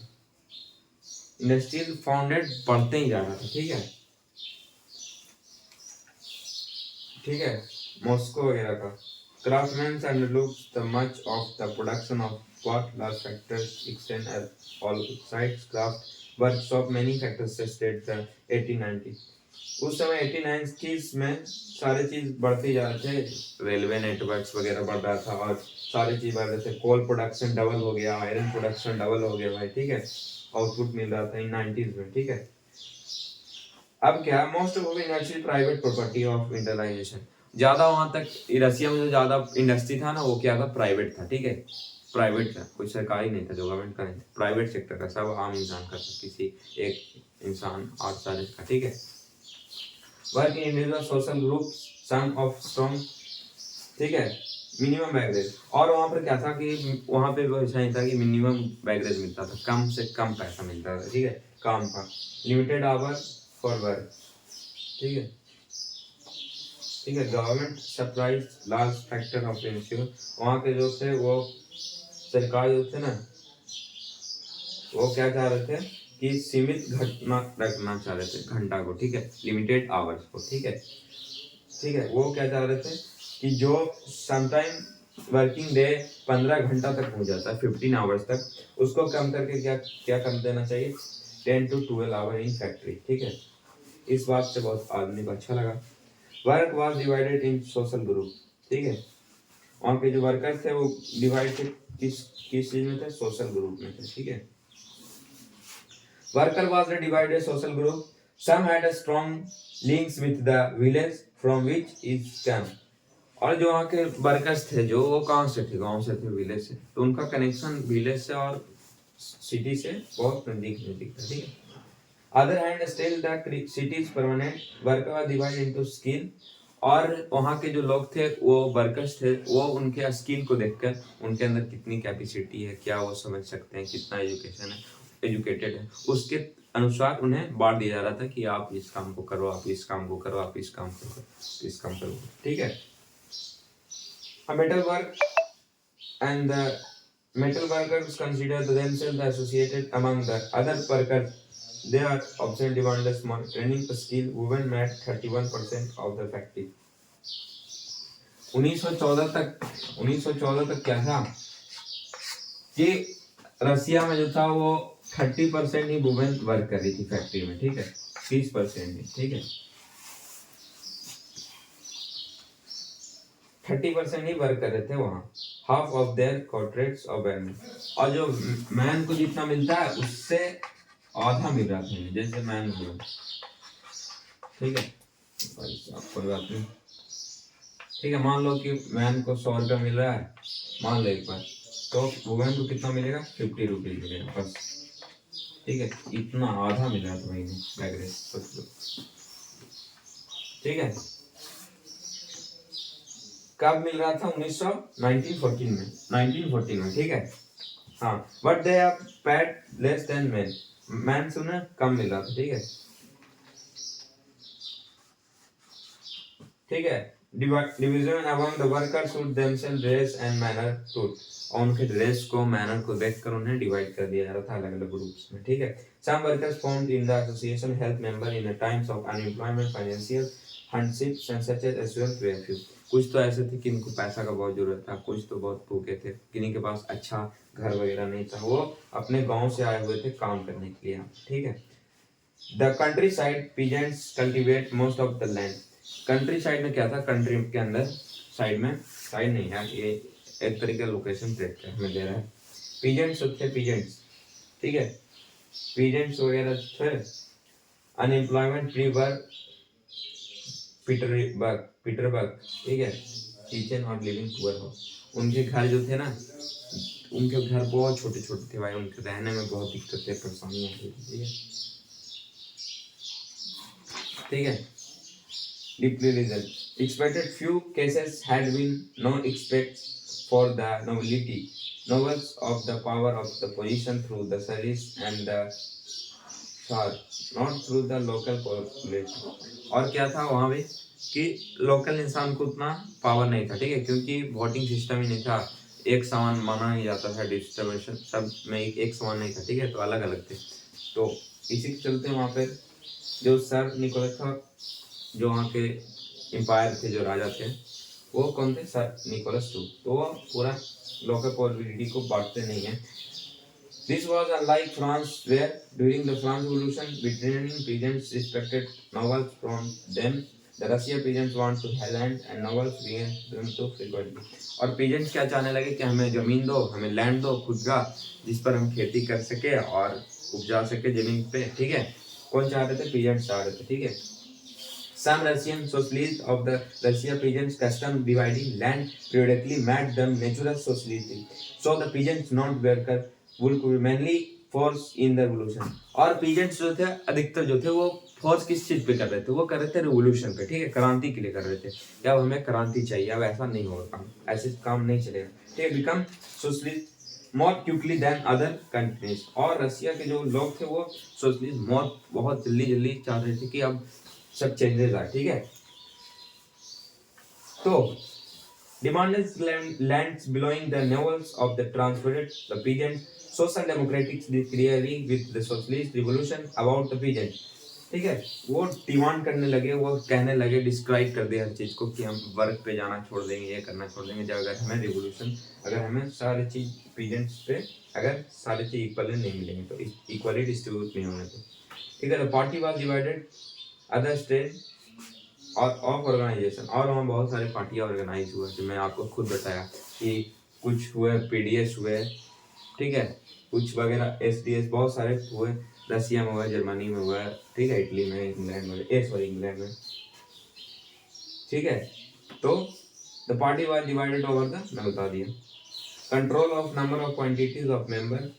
इंडस्ट्रियल फाउंडेड बढ़ते ही जा रहा था, ठीक है, ठीक है। मॉस्को वगैरह का craftsman and looks the much of the production of what large factors extend as all sites craft workshop many factors state the 1890, उस समय 1890s में सारे चीज बढ़ते जा रहे थे, रेलवे नेटवर्क्स वगैरह बढ़ रहा था और सारे चीज बढ़ रहे थे, कोल प्रोडक्शन डबल हो गया, आयरन प्रोडक्शन डबल हो गया भाई, ठीक है, आउटपुट मिल रहा था इन 90s में, ठीक है। अब क्या, most of industry private property of industrialisation, ज्यादा वहां तक रसिया में जो ज्यादा इंडस्ट्री था ना वो क्या था, प्राइवेट था, ठीक है, प्राइवेट था, कोई सरकारी नहीं था, गवर्नमेंट का नहीं था, प्राइवेट सेक्टर का, सब आम इंसान का था, किसी एक इंसान 8 साल का, ठीक है। Work in individual social group some of strong, ठीक है, मिनिमम बैगरेज, और वहाँ पर क्या था कि वहाँ पे वैसा नहीं था कि मिनिमम बैगरेज मिलता था, कम से कम पैसा मिलता था, ठीक है, काम का, लिमिटेड आवर फॉर वर्क, ठीक है, ठीक है। Government surprise large factor of ensure, वहाँ के जो थे वो सरकार जो थे ना वो क्या चाह रहे थे कि सीमित घटना रखना चाह रहे थे, घंटा को, ठीक है, लिमिटेड आवर्स को, ठीक है, ठीक है। वो क्या चाह रहे थे कि जो समटाइम वर्किंग डे 15 घंटा तक हो जाता है, 15 आवर्स तक, उसको कम करके क्या क्या कम देना चाहिए, 10 to 12 आवर इन फैक्ट्री, ठीक है। इस बात से बहुत आदमी को अच्छा लगा। Work was divided in social group, ठीक है, वहाँ के जो वर्कर्स थे वो डिवाइड थे किस किस चीज में थे, सोशल ग्रुप में थे, ठीक है। Worker was divided social group, some had a strong links with the village from which is came, और जो वहाँ के वर्कर्स थे जो वो कहाँ से थे, गांव से थे, विलेज से, तो उनका कनेक्शन विलेज से और सिटी से बहुत नजदीक नजदीक था, ठीक है। Other hand still the cities permanent worker was divided into skill, और वहाँ के जो लोग थे वो वर्कर्स थे, वो उनके स्किल को देखकर उनके अंदर कितनी कैपेसिटी है, क्या वो समझ सकते हैं, कितना एजुकेशन है, एजुकेटेड है, उसके अनुसार उन्हें बांट दिया जा रहा था कि आप इस काम को करो, आप इस काम को करो, आप इस काम को करो, इस काम करो, ठीक है। A metal work and the metal workers consider themselves associated among the other workers. They are often demanded small training skill. Women made 31% of the factory. 1914 तक क्या था कि रसिया में जो था वो 30% ही वुमेन वर्क कर रही थी फैक्ट्री में, ठीक है, 30% ही, ठीक है, 30% ही वर्क कर रहे थे वहाँ, half of their contracts of women, और जो मैन को जितना मिलता है उससे आधा मिल रहा था, जैसे मैन को, ठीक है, कोई बात नहीं, ठीक है। मान लो कि मैन को 100 रुपया मिल रहा है, मान लो एक बार, तो वुमेन को कितना मिलेगा, 50 रुपीज मिलेगा बस, ठीक है, इतना आधा मिल रहा था महीने बैगरेज, ठीक है। कब मिल रहा था, 1914 में, ठीक है, हाँ, but they are paid less than man, man से उन्हें कम मिल रहा था, ठीक है, ठीक है। Division among the workers would themself dress and manner too, और उनके ड्रेस को, मैनर को देखकर उन्हें डिवाइड कर दिया जा रहा था अलग अलग ग्रुप्स में, ठीक है। Some workers formed in the association help member in times of unemployment, financial hardship and such as well refuse, कुछ तो ऐसे थे कि इनको पैसा का बहुत जरूरत था, कुछ तो बहुत भूखे थे, किन्हीं के पास अच्छा घर वगैरह नहीं था, वो अपने गांव से आए हुए थे काम करने के लिए, ठीक है। The country side peasants cultivate most of the land. Country side में क्या था, कंट्री के अंदर साइड में, साइड नहीं यार, ये एक तरीके का लोकेशन प्लेट का हमें दे रहा है। पीजेंट्स थे, पीजेंट्स, ठीक है, पीजेंट्स वगैरह थे। अनएम्प्लॉयमेंट फ्री वर्क पीटरबर्ग, ठीक है, किचन और लिविंग पुअर हाउस। उनके घर जो थे ना, उनके घर बहुत छोटे छोटे थे भाई, उनके रहने में बहुत दिक्कतें परेशानियां होती थी, ठीक है, ठीक है। Deeply reasoned. Expected few cases had been no expect for the nobility, nobles of the power of the position through the service and the shah, not through the local population. और क्या था वहाँ पे कि लोकल इंसान को उतना power नहीं था, ठीक है, क्योंकि वोटिंग सिस्टम ही नहीं था, एक समान माना नहीं जाता था, डिस्ट्रीब्यूशन सब में एक समान नहीं था, ठीक है, तो अलग अलग थे। तो इसी के चलते वहाँ पे जो सर निकोलस था, जो वहाँ के एम्पायर थे, जो राजा थे, वो कौन थे, सर निकोलस टू, तो वो पूरा लोकल पॉलिटी को बांटते नहीं है। This was unlike France, where during the France Revolution, returning peasants respected nobles from them. The Russia peasants want to land and nobles began them to frequently. और peasants क्या चाहने लगे कि हमें जमीन दो, हमें लैंड दो खुद का, जिस पर हम खेती कर सके और उपजा सके जमीन पे, ठीक है। कौन चाह रहे थे, peasants चाह रहे थे, ठीक है। Some Russian socialists of the Russia peasants custom dividing land periodically made them natural socialists. So the peasants not worker would mainly force in the revolution. और peasants जो थे अधिकतर जो थे वो फोर्स किस चीज पे कर रहे थे, वो कर रहे थे रिवोल्यूशन पे, ठीक है, क्रांति के लिए कर रहे थे। या अब हमें क्रांति चाहिए, अब ऐसा नहीं होगा काम, ऐसे काम नहीं चलेगा, ठीक है। Become socialist more quickly than other countries. और रशिया के जो लोग थे वो सोशलिस्ट बहुत जल्दी जल्दी चाह रहे थे कि अब सब चेंजेस आए, ठीक है। तो demanded lands belonging the nobles of the transferred the peasants, social democrats clearly with the socialist revolution about the peasants, ठीक है। वो डिमांड करने लगे, वो कहने लगे, डिस्क्राइब कर दिया हर चीज को कि हम वर्क पे जाना छोड़ देंगे, ये करना छोड़ देंगे, जब अगर हमें रिवोल्यूशन, अगर हमें सारी चीज पीजेंट्स पे अगर सारी चीज इक्वली नहीं मिलेंगे, तो इक्वली डिस्ट्रीब्यूट नहीं होंगे, तो ठीक है। Party was divided other state और ऑफ ऑर्गेनाइजेशन, और वहाँ बहुत सारे पार्टियाँ ऑर्गेनाइज हुए, जो मैं आपको खुद बताया कि कुछ हुए, पीडीएस हुए, ठीक है, कुछ वगैरह एसडीएस, बहुत सारे हुए, रशिया में हुआ, जर्मनी में हुआ, ठीक है, इटली में, इंग्लैंड में, इंग्लैंड में, ठीक है। तो the party was divided over the, मैं बता दिया, control of number of quantities of member,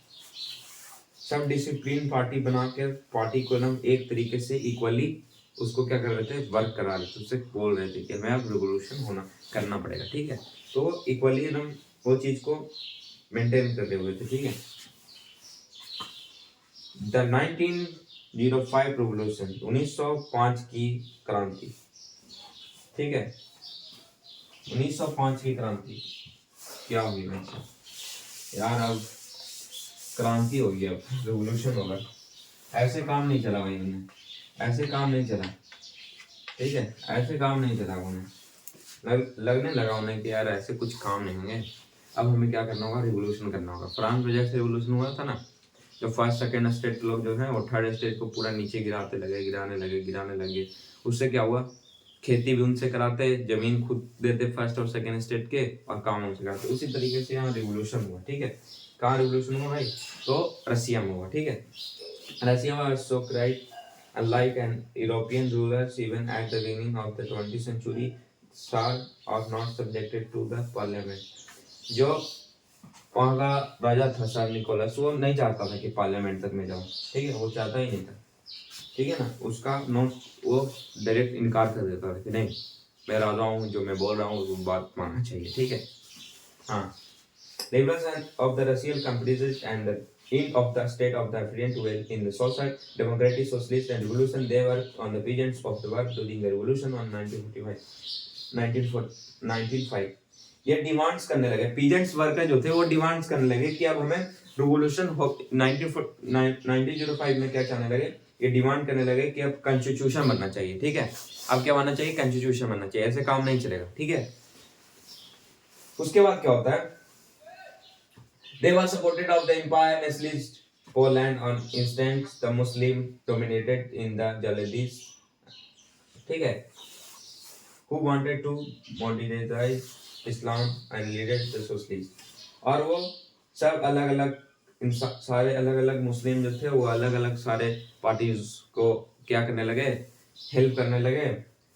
सब डिसिप्लिन पार्टी बनाकर पार्टी को हम एक तरीके से इक्वली उसको क्या कर रहे थे, वर्क करा रहे थे, उससे बोल रहे थे कि हमें अब रिवोल्यूशन करना पड़ेगा, ठीक है। तो इक्वली हम वो चीज को मेंटेन कर रहे हुए थे, ठीक है। द 1905 रिवोल्यूशन, 1905 की क्रांति, ठीक है, 1905 की क्रांति क्या होगी यार, अब क्रांति होगी, अब रिवोल्यूशन होगा। ऐसे काम नहीं चला भाई उन्हें, ऐसे काम नहीं चला, ठीक है, ऐसे काम नहीं चला उन्हें, लगने लगा उन्हें कि यार ऐसे कुछ काम नहीं होंगे, अब हमें क्या करना होगा, रिवोल्यूशन करना होगा। फ्रांस में जैसे रिवोल्यूशन हुआ था ना, जो फर्स्ट सेकेंड स्टेट लोग जो है वो थर्ड स्टेट को पूरा नीचे गिराने लगे, उससे क्या हुआ, खेती भी उनसे कराते, जमीन खुद देते फर्स्ट और सेकेंड स्टेट के, और काम उनसे कराते। उसी तरीके से यहाँ रिवोल्यूशन हुआ, ठीक है। कहाँ रिवोल्यूशन हुआ भाई, तो रशिया में हुआ, ठीक है। रशिया में so right, unlike an European rulers, even at the beginning of the 20th century, Tsar are not subjected to the parliament. जो वहाँ का राजा था सर निकोलस, वो नहीं चाहता था कि पार्लियामेंट तक में जाओ, ठीक है, वो चाहता ही नहीं था, ठीक है ना, उसका नोट वो डायरेक्ट इनकार कर देता था कि नहीं, मैं राजा हूँ, जो मैं बोल रहा हूँ वो बात मानना चाहिए, ठीक है। हाँ, liberals of the Russian companies and the end of the state of the apparent well in the social democratic socialist and revolution, they worked on the peasants of the work during the revolution on 1905। ये demands करने लगे, peasants worker जो थे वो demands करने लगे कि अब हमें रिवोल्यूशन 1905 में क्या चाहने लगे, ये डिमांड करने लगे कि अब कॉन्स्टिट्यूशन बनना चाहिए, ठीक है, अब क्या बनना चाहिए, कॉन्स्टिट्यूशन बनना चाहिए, ऐसे काम नहीं चलेगा, ठीक है। उसके बाद क्या होता है, they were supported of the empire nationalist Poland on instance the Muslim dominated in the Jaladis, ठीक है, who wanted to modernize Islam and leaded the socialists. और वो सब अलग अलग सारे अलग अलग मुस्लिम जो थे वो अलग अलग सारे पार्टीज को क्या करने लगे, हेल्प करने लगे,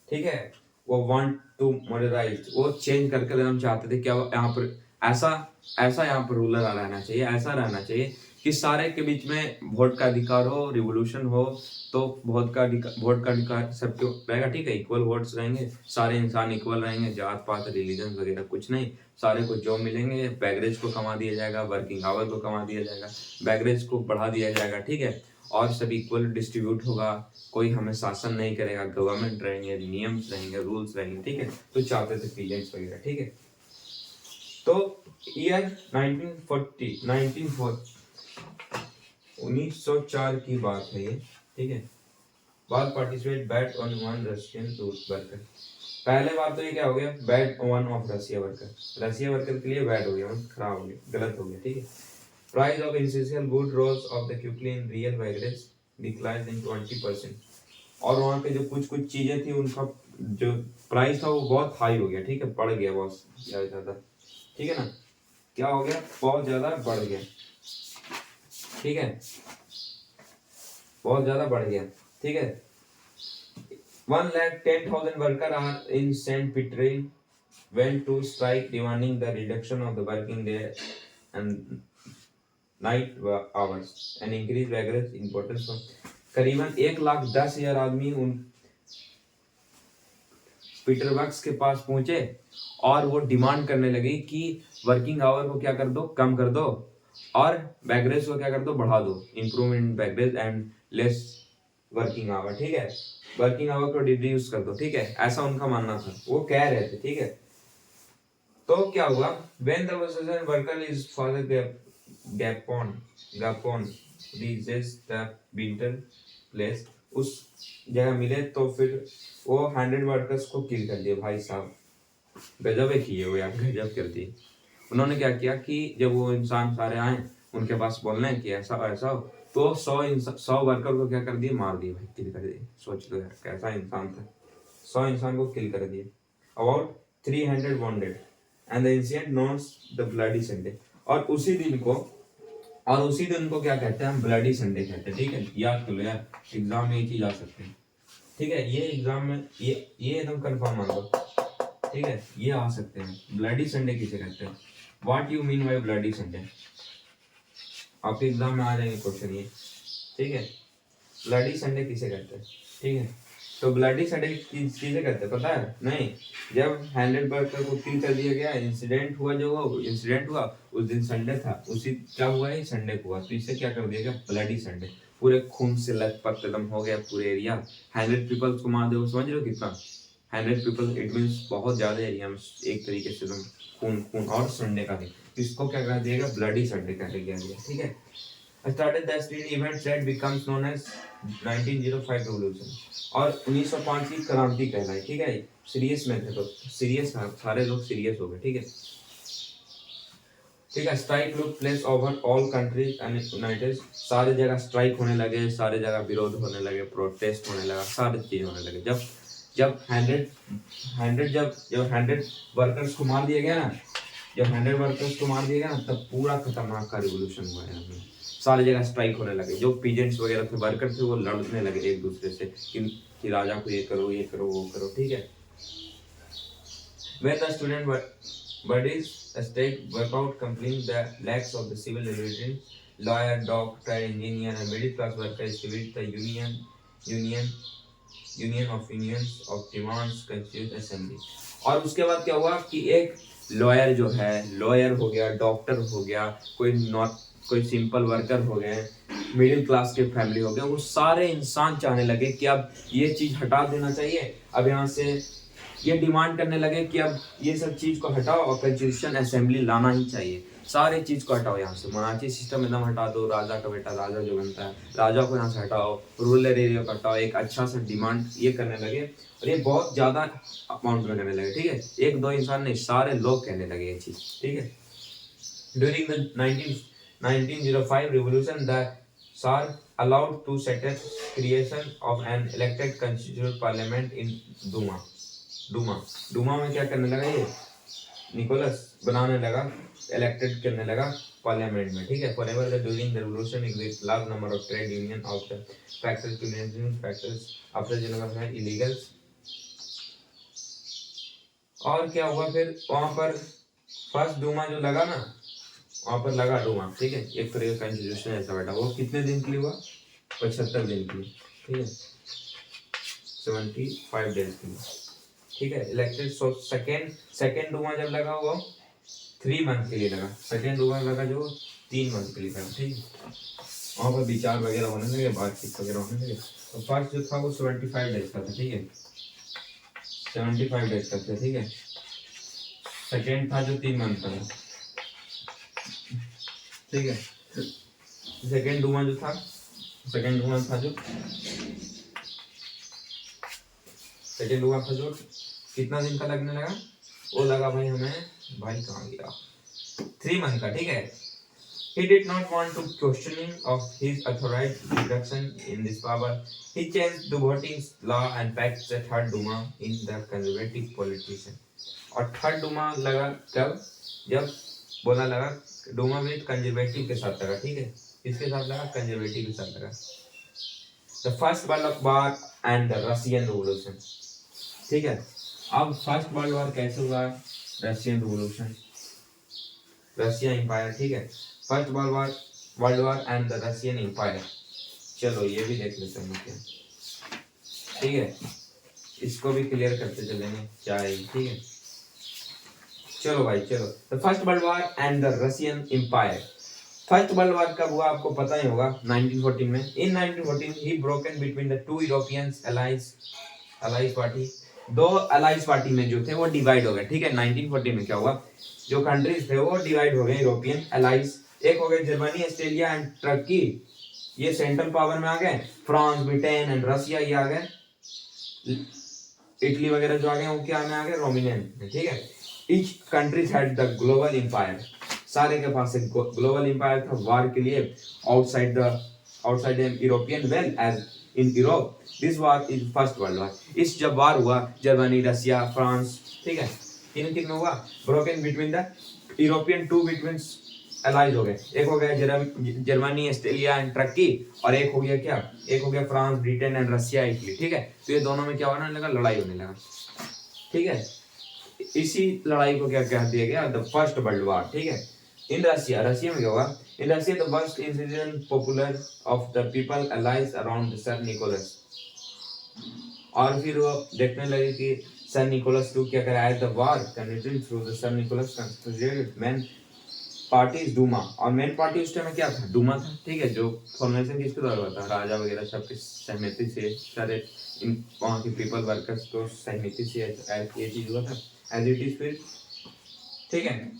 ठीक है। वो वांट टू मॉडर्नाइज, वो चेंज करके हम चाहते थे क्या यहाँ पर ऐसा ऐसा यहाँ पर रूलर रहना चाहिए, ऐसा रहना चाहिए कि सारे के बीच में वोट का अधिकार हो, रिवोल्यूशन हो, तो वोट का अधिकार सबको रहेगा, ठीक है, इक्वल वोट्स रहेंगे, सारे इंसान इक्वल रहेंगे, जात पात रिलीजन वगैरह कुछ नहीं, सारे को जॉब मिलेंगे, बैगरेज को कमा दिया जाएगा, वर्किंग आवर को कमा दिया जाएगा, बैगरेज को बढ़ा दिया जाएगा, ठीक है, और सब इक्वल डिस्ट्रीब्यूट होगा, कोई हमें शासन नहीं करेगा, गवर्नमेंट रहेंगे, नियम्स रहेंगे, रूल्स रहेंगे, ठीक है। तो चाहते थे पीजेंट्स वगैरह, ठीक है। तो ईयर 1904 की बात है ये, ठीक है। बात participate bat on one Russian worker, पहले बात तो ये क्या हो गया, bat one of Russia worker, Russia worker के लिए बैड हो गया, खराब हो गया, गलत हो गया, ठीक है। Price of essential good rose of the quickly in real वैगरेज डिक्लाइन इन 20%, और वहाँ पे जो कुछ कुछ चीजें थी उनका जो प्राइस था वो बहुत हाई हो गया, ठीक है, बढ़ गया बहुत ज्यादा, ठीक है ना, क्या हो गया, बहुत ज्यादा बढ़ गया, ठीक है, बहुत ज्यादा बढ़ गया, ठीक है। 1,10,000 workers are in St. Petersburg went to strike demanding the reduction of the working day and night hours and increase wage importance of करीबन 1,10,000 आदमी उन पीटरबर्ग के पास पहुंचे और वो डिमांड करने लगे कि वर्किंग आवर को क्या कर दो, कम कर दो, और बैगरेज को क्या कर दो, बढ़ा दो, इंप्रूवमेंट बैगरेज एंड लेस वर्किंग आवर, ठीक है, वर्किंग आवर को रिड्यूस कर दो, ठीक है, ऐसा उनका मानना था, वो कह रहे थे, ठीक है। तो क्या हुआ, when the worker is father Gapon reaches the winter place, उस जगह मिले तो फिर वो 100 वर्कर्स को किल कर दिया, भाई साहब गजब है किए हुए यार, गजब कर दिए। उन्होंने क्या किया कि जब वो इंसान सारे आए उनके पास बोलने कि ऐसा ऐसा हो, तो 100 वर्कर को क्या कर दिए, मार दिए भाई, किल कर दिए। सोच लो यार कैसा इंसान था, 100 इंसान को किल कर दिए। About 300 wounded and the incident known the bloody Sunday, और उसी दिन को क्या कहते हैं हम, ब्लडी संडे कहते हैं, ठीक है, याद कर लो यार, एग्जाम में ये चीज आ सकते हैं, ठीक है, ये एग्जाम में ये एकदम कंफर्म मान लो, ठीक है, ये आ सकते हैं। ब्लडी संडे किसे कहते हैं, what you mean by bloody Sunday, आपके एग्जाम में आ जाएंगे क्वेश्चन ये, ठीक है, ब्लडी संडे किसे कहते हैं, ठीक है। तो ब्लडी संडे किसे कहते हैं पता है, नहीं, जब 100 वर्कर को किल कर दिया गया, इंसिडेंट हुआ, जो इंसिडेंट हुआ उस दिन संडे था, उसी क्या हुआ है, संडे को हुआ, तो इसे क्या कर दिया गया, ब्लडी संडे, पूरे खून से लथपथ एकदम हो गया पूरे एरिया, 100 पीपल्स को मार दो, समझ रहे हो कितना, 100 पीपल, इट मीन्स बहुत ज्यादा एरिया में एक तरीके से तुम खून खून, और संडे का दिन, इसको क्या कर दिया गया, ब्लडी संडे कह दिया गया, ठीक है। Started the street event that becomes known as 1905 revolution, और 1905 की क्रांति कहलाई, ठीक है, सीरियस में थे तो सीरियस, सारे लोग सीरियस हो गए, ठीक है, ठीक है। Strike took place over all countries and United, सारे जगह स्ट्राइक होने लगे, सारे जगह विरोध होने लगे, प्रोटेस्ट होने लगा, सारे चीज होने लगे। जब 100 वर्कर्स को मार दिया गया ना, जब 100 वर्कर्स को मार दिया गया ना, तब पूरा खतरनाक का रिवोल्यूशन हुआ है, सारी जगह स्ट्राइक होने लगे, जो पीजेंट्स वगैरह थे, वर्कर थे, वो लड़ने लगे एक दूसरे से कि राजा को ये करो वो करो, ठीक है। When the student bodies state workout complaining the lacks of the civil liberties, lawyer, doctor, engineer and middle class workers estimate the union of unions of demands constitute assembly, और उसके बाद क्या हुआ कि एक लॉयर जो है, लॉयर हो गया, डॉक्टर हो गया, कोई सिंपल वर्कर हो गए, मिडिल क्लास के फैमिली हो गए, वो सारे इंसान चाहने लगे कि अब ये चीज हटा देना चाहिए, अब यहाँ से ये डिमांड करने लगे कि अब ये सब चीज को हटाओ और कॉन्स्टिट्यूशन असेंबली लाना ही चाहिए, सारे चीज को हटाओ, यहाँ से मोनार्ची सिस्टम एकदम हटा दो, राजा का बेटा राजा जो बनता है, राजा को यहाँ से हटाओ, रूरल एरिया को हटाओ, एक अच्छा सा डिमांड ये करने लगे, और ये बहुत ज्यादा अमाउंट में करने लगे, ठीक है, एक दो इंसान नहीं, सारे लोग कहने लगे ये चीज, ठीक है। ड्यूरिंग द 1905 revolution, the सार allowed to suggest creation of an elected constitutional parliament in Duma. Duma में क्या करने लगा ये निकोलस बनाने लगा, इलेक्टेड करने लगा पार्लियामेंट में, ठीक है। Forever the during the revolution exist large number of trade union of the factors to factors after general illegals. और क्या हुआ फिर वहां पर फर्स्ट डूमा जो लगा ना, वहां पर लगा डूमा, ठीक है, एक तरह का कॉन्स्टिट्यूशन ऐसा बैठा। वो कितने दिन के लिए हुआ? 75 दिन के लिए, ठीक है, 75 डेज के लिए, ठीक है। इलेक्टेड सेकेंड डूमा जब लगा वो 3 मंथ के लिए लगा। सेकेंड डूमा लगा जो 3 मंथ के लिए लगा, ठीक है। वहाँ पर विचार वगैरह होने लगे, बातचीत वगैरह होने लगे। तो फर्स्ट जो था वो 75 डेज का था, ठीक है, 75 डेज का था, ठीक है। सेकेंड था जो 3 मंथ का था, ठीक है। सेकेंड डूमा जो था, सेकेंड डूमा था जो कितना दिन का लगने लगा? वो लगा भाई हमें, भाई कहाँ गया, 3 मंथ का, ठीक है। He did not want to questioning of his authorized reduction in this power. He changed the voting law and passed the third Duma in the conservative politician. और थर्ड डूमा लगा कब? जब बोला लगा डूमा में कंजर्वेटिव के साथ लगा, ठीक है। किसके साथ लगा? कंजर्वेटिव के साथ लगा। The first world war and the Russian revolution, ठीक है। अब फर्स्ट वर्ल्ड वॉर कैसे हुआ? रशियन रिवॉल्यूशन, रशिया एम्पायर, ठीक है। First world war and the Russian empire. चलो ये भी देख लेते हैं क्या, ठीक है। इसको भी क्लियर करते चलेंगे क्या है, ठीक है। चलो भाई चलो। The first world war and the Russian empire. First world war कब हुआ आपको पता ही होगा, 1914 में। इन 1914 ही broken between the two European allies party. 2 allies party में जो थे वो डिवाइड हो गए, ठीक है। 1914 में क्या हुआ, जो कंट्रीज थे वो डिवाइड हो गए यूरोपियन अलाइज। एक हो गए जर्मनी, ऑस्ट्रेलिया एंड टर्की, ये सेंट्रल पावर में आ गए। फ्रांस, ब्रिटेन एंड रशिया ये आ गए। इटली वगैरह जो आ गए वो क्या में आ गए? रोमानियन, ठीक है। Each country had the global empire, सारे के पास एक ग्लोबल एम्पायर था वार के लिए outside the European well as in Europe. This war is first world war. इस जब वार हुआ जर्मनी, रशिया, फ्रांस, ठीक है, किन में हुआ? Broken between the European, to between allies हो गए। एक हो गया जर्मनी, ऑस्ट्रेलिया एंड टर्की, और एक हो गया क्या? एक हो गया France, Britain and Russia, Italy, ठीक है। तो ये दोनों में क्या होने लगा? लड़ाई होने लगा, ठीक है। इसी लड़ाई को क्या कह दिया गया? द फर्स्ट वर्ल्ड वॉर, ठीक है। इन रशिया में क्या हुआ? In Russia the worst incident popular of the people allies around sir Nicholas. और फिर वो देखने लगे कि सर निकोलस टू क्या कराया? The war continued through the sir Nicholas constituted main parties Duma. और मेन पार्टी उस टाइम में क्या था? डूमा था, ठीक है। जो फॉर्मेशन किसके द्वारा हुआ था? राजा वगैरह सबके सहमति से, सारे वहाँ के पीपल वर्कर्स को सहमति से ये चीज हुआ था, एज इट इज फिर, ठीक है।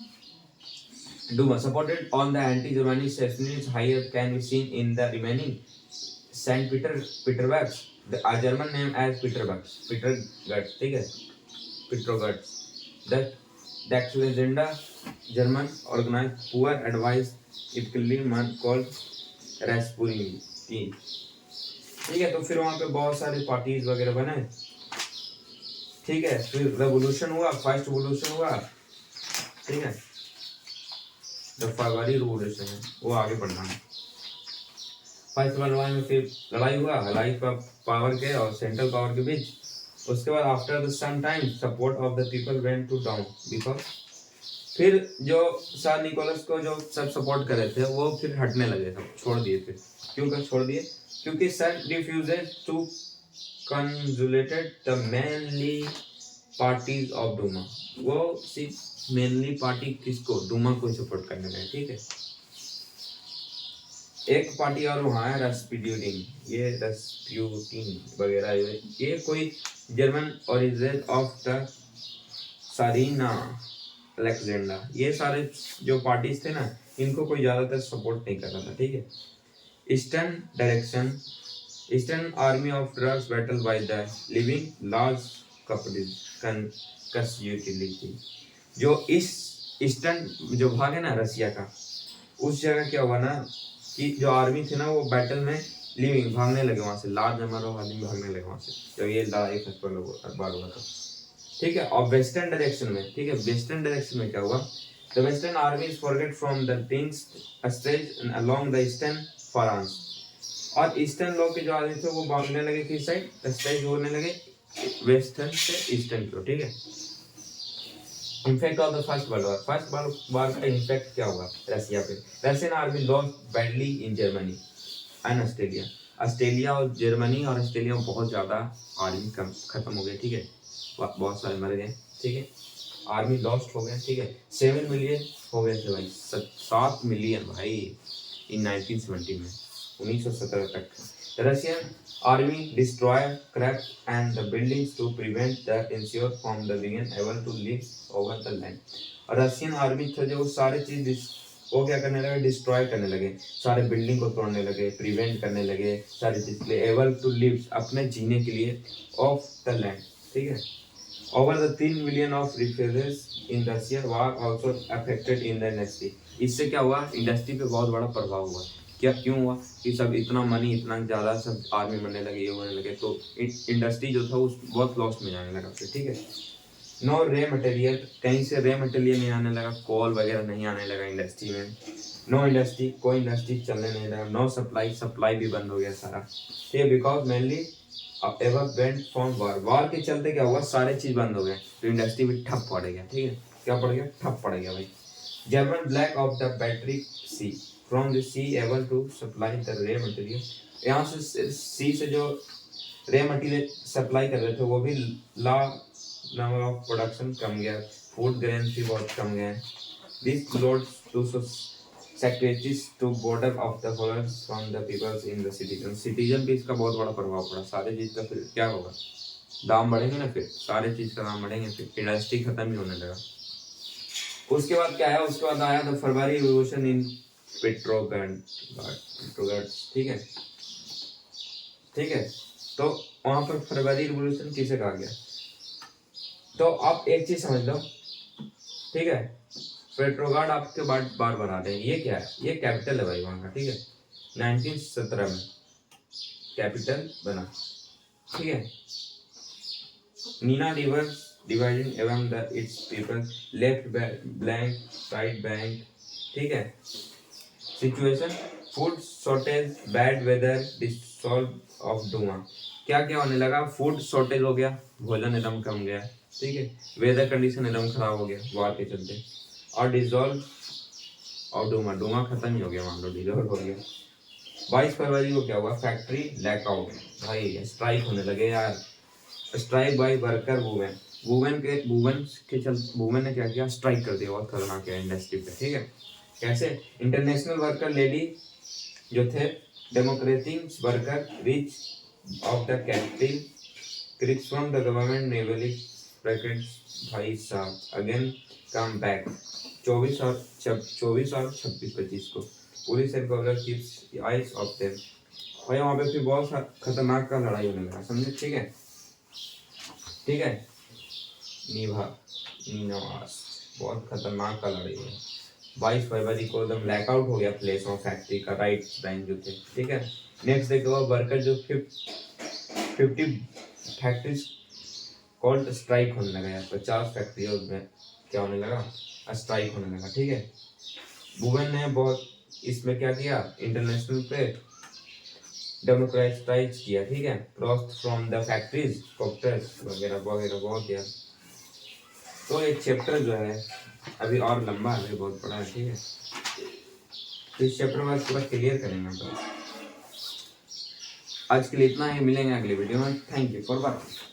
Duma supported on the anti-Germanic secessionists higher can be seen in the remaining Saint Peterburg, a German name as Peterburg, ठीक है, Petrograd. The Alexander German organized poor advised typically man called Rasputin, ठीक है। तो फिर वहाँ पे बहुत सारे पार्टीज वगैरह बने, ठीक है। फिर रेवोल्यूशन हुआ, फर्स्ट रेवोल्यूशन हुआ, ठीक है। द फरवरी रिवॉल्यूशन है वो आगे बढ़ना है। फर्स्ट वर्ल्ड वॉर में फिर लड़ाई हुआ, लड़ाई का पावर के और सेंट्रल पावर के बीच। उसके बाद after the some time support of the people went to down because फिर जो सर निकोलस को जो सब सपोर्ट कर रहे थे वो फिर हटने लगे, सब छोड़ दिए। फिर क्यों छोड़ दिए? क्योंकि sir refused to consulted the mainly parties of Duma. वो सिर्फ मेनली पार्टी किसको? डूमा को सपोर्ट करने लगे, ठीक है। एक पार्टी और वहाँ है रस्पुटिन, ये रस्पुटिन वगैरह, ये कोई German origin of the tsarina Alexander. ये सारे जो पार्टीज थे ना, इनको कोई ज्यादातर सपोर्ट नहीं कर रहा था, ठीक है। Eastern army of drugs battle by the living large casualty. जो इस ईस्टर्न जो भाग है ना रशिया का, उस जगह क्या हुआ ना, कि जो आर्मी थी ना वो बैटल में लिविंग भागने लगे वहां से, लार्ज नंबर ऑफ आदमी भागने लगे वहां से जब ये लड़ाई बार हुआ था, ठीक है। और वेस्टर्न डायरेक्शन में, ठीक है, वेस्टर्न डायरेक्शन में क्या हुआ, the western आर्मीज forget from the things stretch along the eastern France, और ईस्टर्न लोग के जो आदमी थे वो भागने लगे किस साइड, स्ट्रेच होने लगे वेस्टर्न से ईस्टर्न की ओर, ठीक है। Impact of the first world war, first world war का इम्पैक्ट क्या हुआ रसिया पे, Russian army lost badly in Germany and Australia, Australia और जर्मनी और ऑस्ट्रेलिया में बहुत ज़्यादा आर्मी खत्म हो गए, ठीक है, बहुत सारे मर गए, ठीक है, आर्मी लॉस्ट हो गए, ठीक है। 7 मिलियन हो गए थे भाई, 7 मिलियन भाई इन 1970 में, 1917 तक। The Russian army destroyed cracks and the buildings to prevent the ensure from the being able to live over the land। और रशियन आर्मी थे जो सारे चीज वो क्या करने लगे, डिस्ट्रॉय करने लगे, सारे बिल्डिंग को तोड़ने लगे, प्रिवेंट करने लगे, सारे चीज के लिए एबल टू लिव अपने जीने के लिए ऑफ द लैंड, ठीक है। Over the 3 million of refugees in Russia were also affected in the industry। इससे क्या हुआ, इंडस्ट्री पे बहुत बड़ा प्रभाव हुआ। क्या क्यों हुआ कि सब इतना मनी, इतना ज़्यादा सब आर्मी बनने लगे, ये होने लगे, तो इंडस्ट्री जो था उस बहुत लॉस में जाने लगा फिर, ठीक है। नो रे मटेरियल, कहीं से रे मटेरियल नहीं आने लगा, कोल वगैरह नहीं आने लगा इंडस्ट्री में, नो इंडस्ट्री, कोई इंडस्ट्री चलने नहीं लगा, नो सप्लाई, सप्लाई भी बंद हो गया सारा, ठीक है, because mainly ever went from war, war के चलते क्या हुआ, सारे चीज बंद हो गए, तो इंडस्ट्री भी ठप पड़ गया, ठीक है, क्या पड़ गया, ठप पड़ गया भाई। German black of the battery sea from the sea able to supply the raw material, यहाँ से सी से जो रे मटेरियल सप्लाई कर रहे थे वो भी ला नंबर ऑफ प्रोडक्शन कम गया, फूड ग्रेन भी बहुत कम गए, this load to secretaries to border of the followers from the peoples in the citizen, citizen पे इसका बहुत बड़ा प्रभाव पड़ा, सारे चीज का फिर क्या होगा, दाम बढ़ेंगे ना, फिर सारे चीज का दाम बढ़ेंगे, फिर इंडस्ट्री खत्म ही होने लगा। उसके बाद क्या आया, उसके बाद आया the February revolution in Petrograd, ठीक है, ठीक है, तो वहां पर फरवरी रिवॉल्यूशन किसे कहा गया, तो आप एक चीज समझ लो, ठीक है, पेट्रोग्राड आपके बार बना दें, ये क्या है, ये कैपिटल है भाई वहां का, ठीक है, 1917 में कैपिटल बना, ठीक है। नीना रिवर डिवाइडिंग एवं the its people left blank right bank, ठीक है। Situation food shortage, bad weather, dissolve of Duma, क्या क्या होने लगा, फूड शॉर्टेज हो गया, भोजन एकदम कम गया, ठीक है, वेदर कंडीशन एकदम खराब हो गया वार के चलते, और डिसॉल्व और डूमा, डूमा खत्म ही हो गया, मान लो डिसॉल्व हो गया। 22 फरवरी को क्या हुआ, फैक्ट्री ब्लैकआउट, भाई स्ट्राइक होने लगे यार, strike by worker women, women ने क्या किया, स्ट्राइक कर दिया, बहुत खतरनाक है इंडस्ट्री पे, ठीक है। कैसे, इंटरनेशनल वर्कर लेडी जो थे, democratic worker rich of the capital critics from the government newly brackets भाई साहब अगेन कम बैक, 24 और 26-25 को police and governor keeps eyes of them, भाई वहाँ पे फिर बहुत खतरनाक का लड़ाई होने लगा, समझे, ठीक है, ठीक है। नीनवास बहुत खतरनाक का लड़ाई है। 22 फरवरी को एकदम ब्लैकआउट हो गया प्लेस ऑफ फैक्ट्री का, राइट बैंक जो थे, ठीक है। नेक्स्ट डे के बाद वर्कर जो 50 फैक्ट्रीज कॉल्ड स्ट्राइक होने लगा यार, 50 फैक्ट्रियों में क्या होने लगा, स्ट्राइक होने लगा, ठीक है। वुमेन ने बहुत इसमें क्या किया, इंटरनेशनल पे डेमोक्रेटाइज किया, ठीक है, cross from the factories copters वगैरह वगैरह बहुत किया। तो ये चैप्टर जो है अभी और लंबा है, बहुत बड़ा है, ठीक है, तो इस चैप्टर में पूरा क्लियर करेंगे तो आज के लिए इतना ही, मिलेंगे अगले वीडियो में, थैंक यू फॉर वॉचिंग।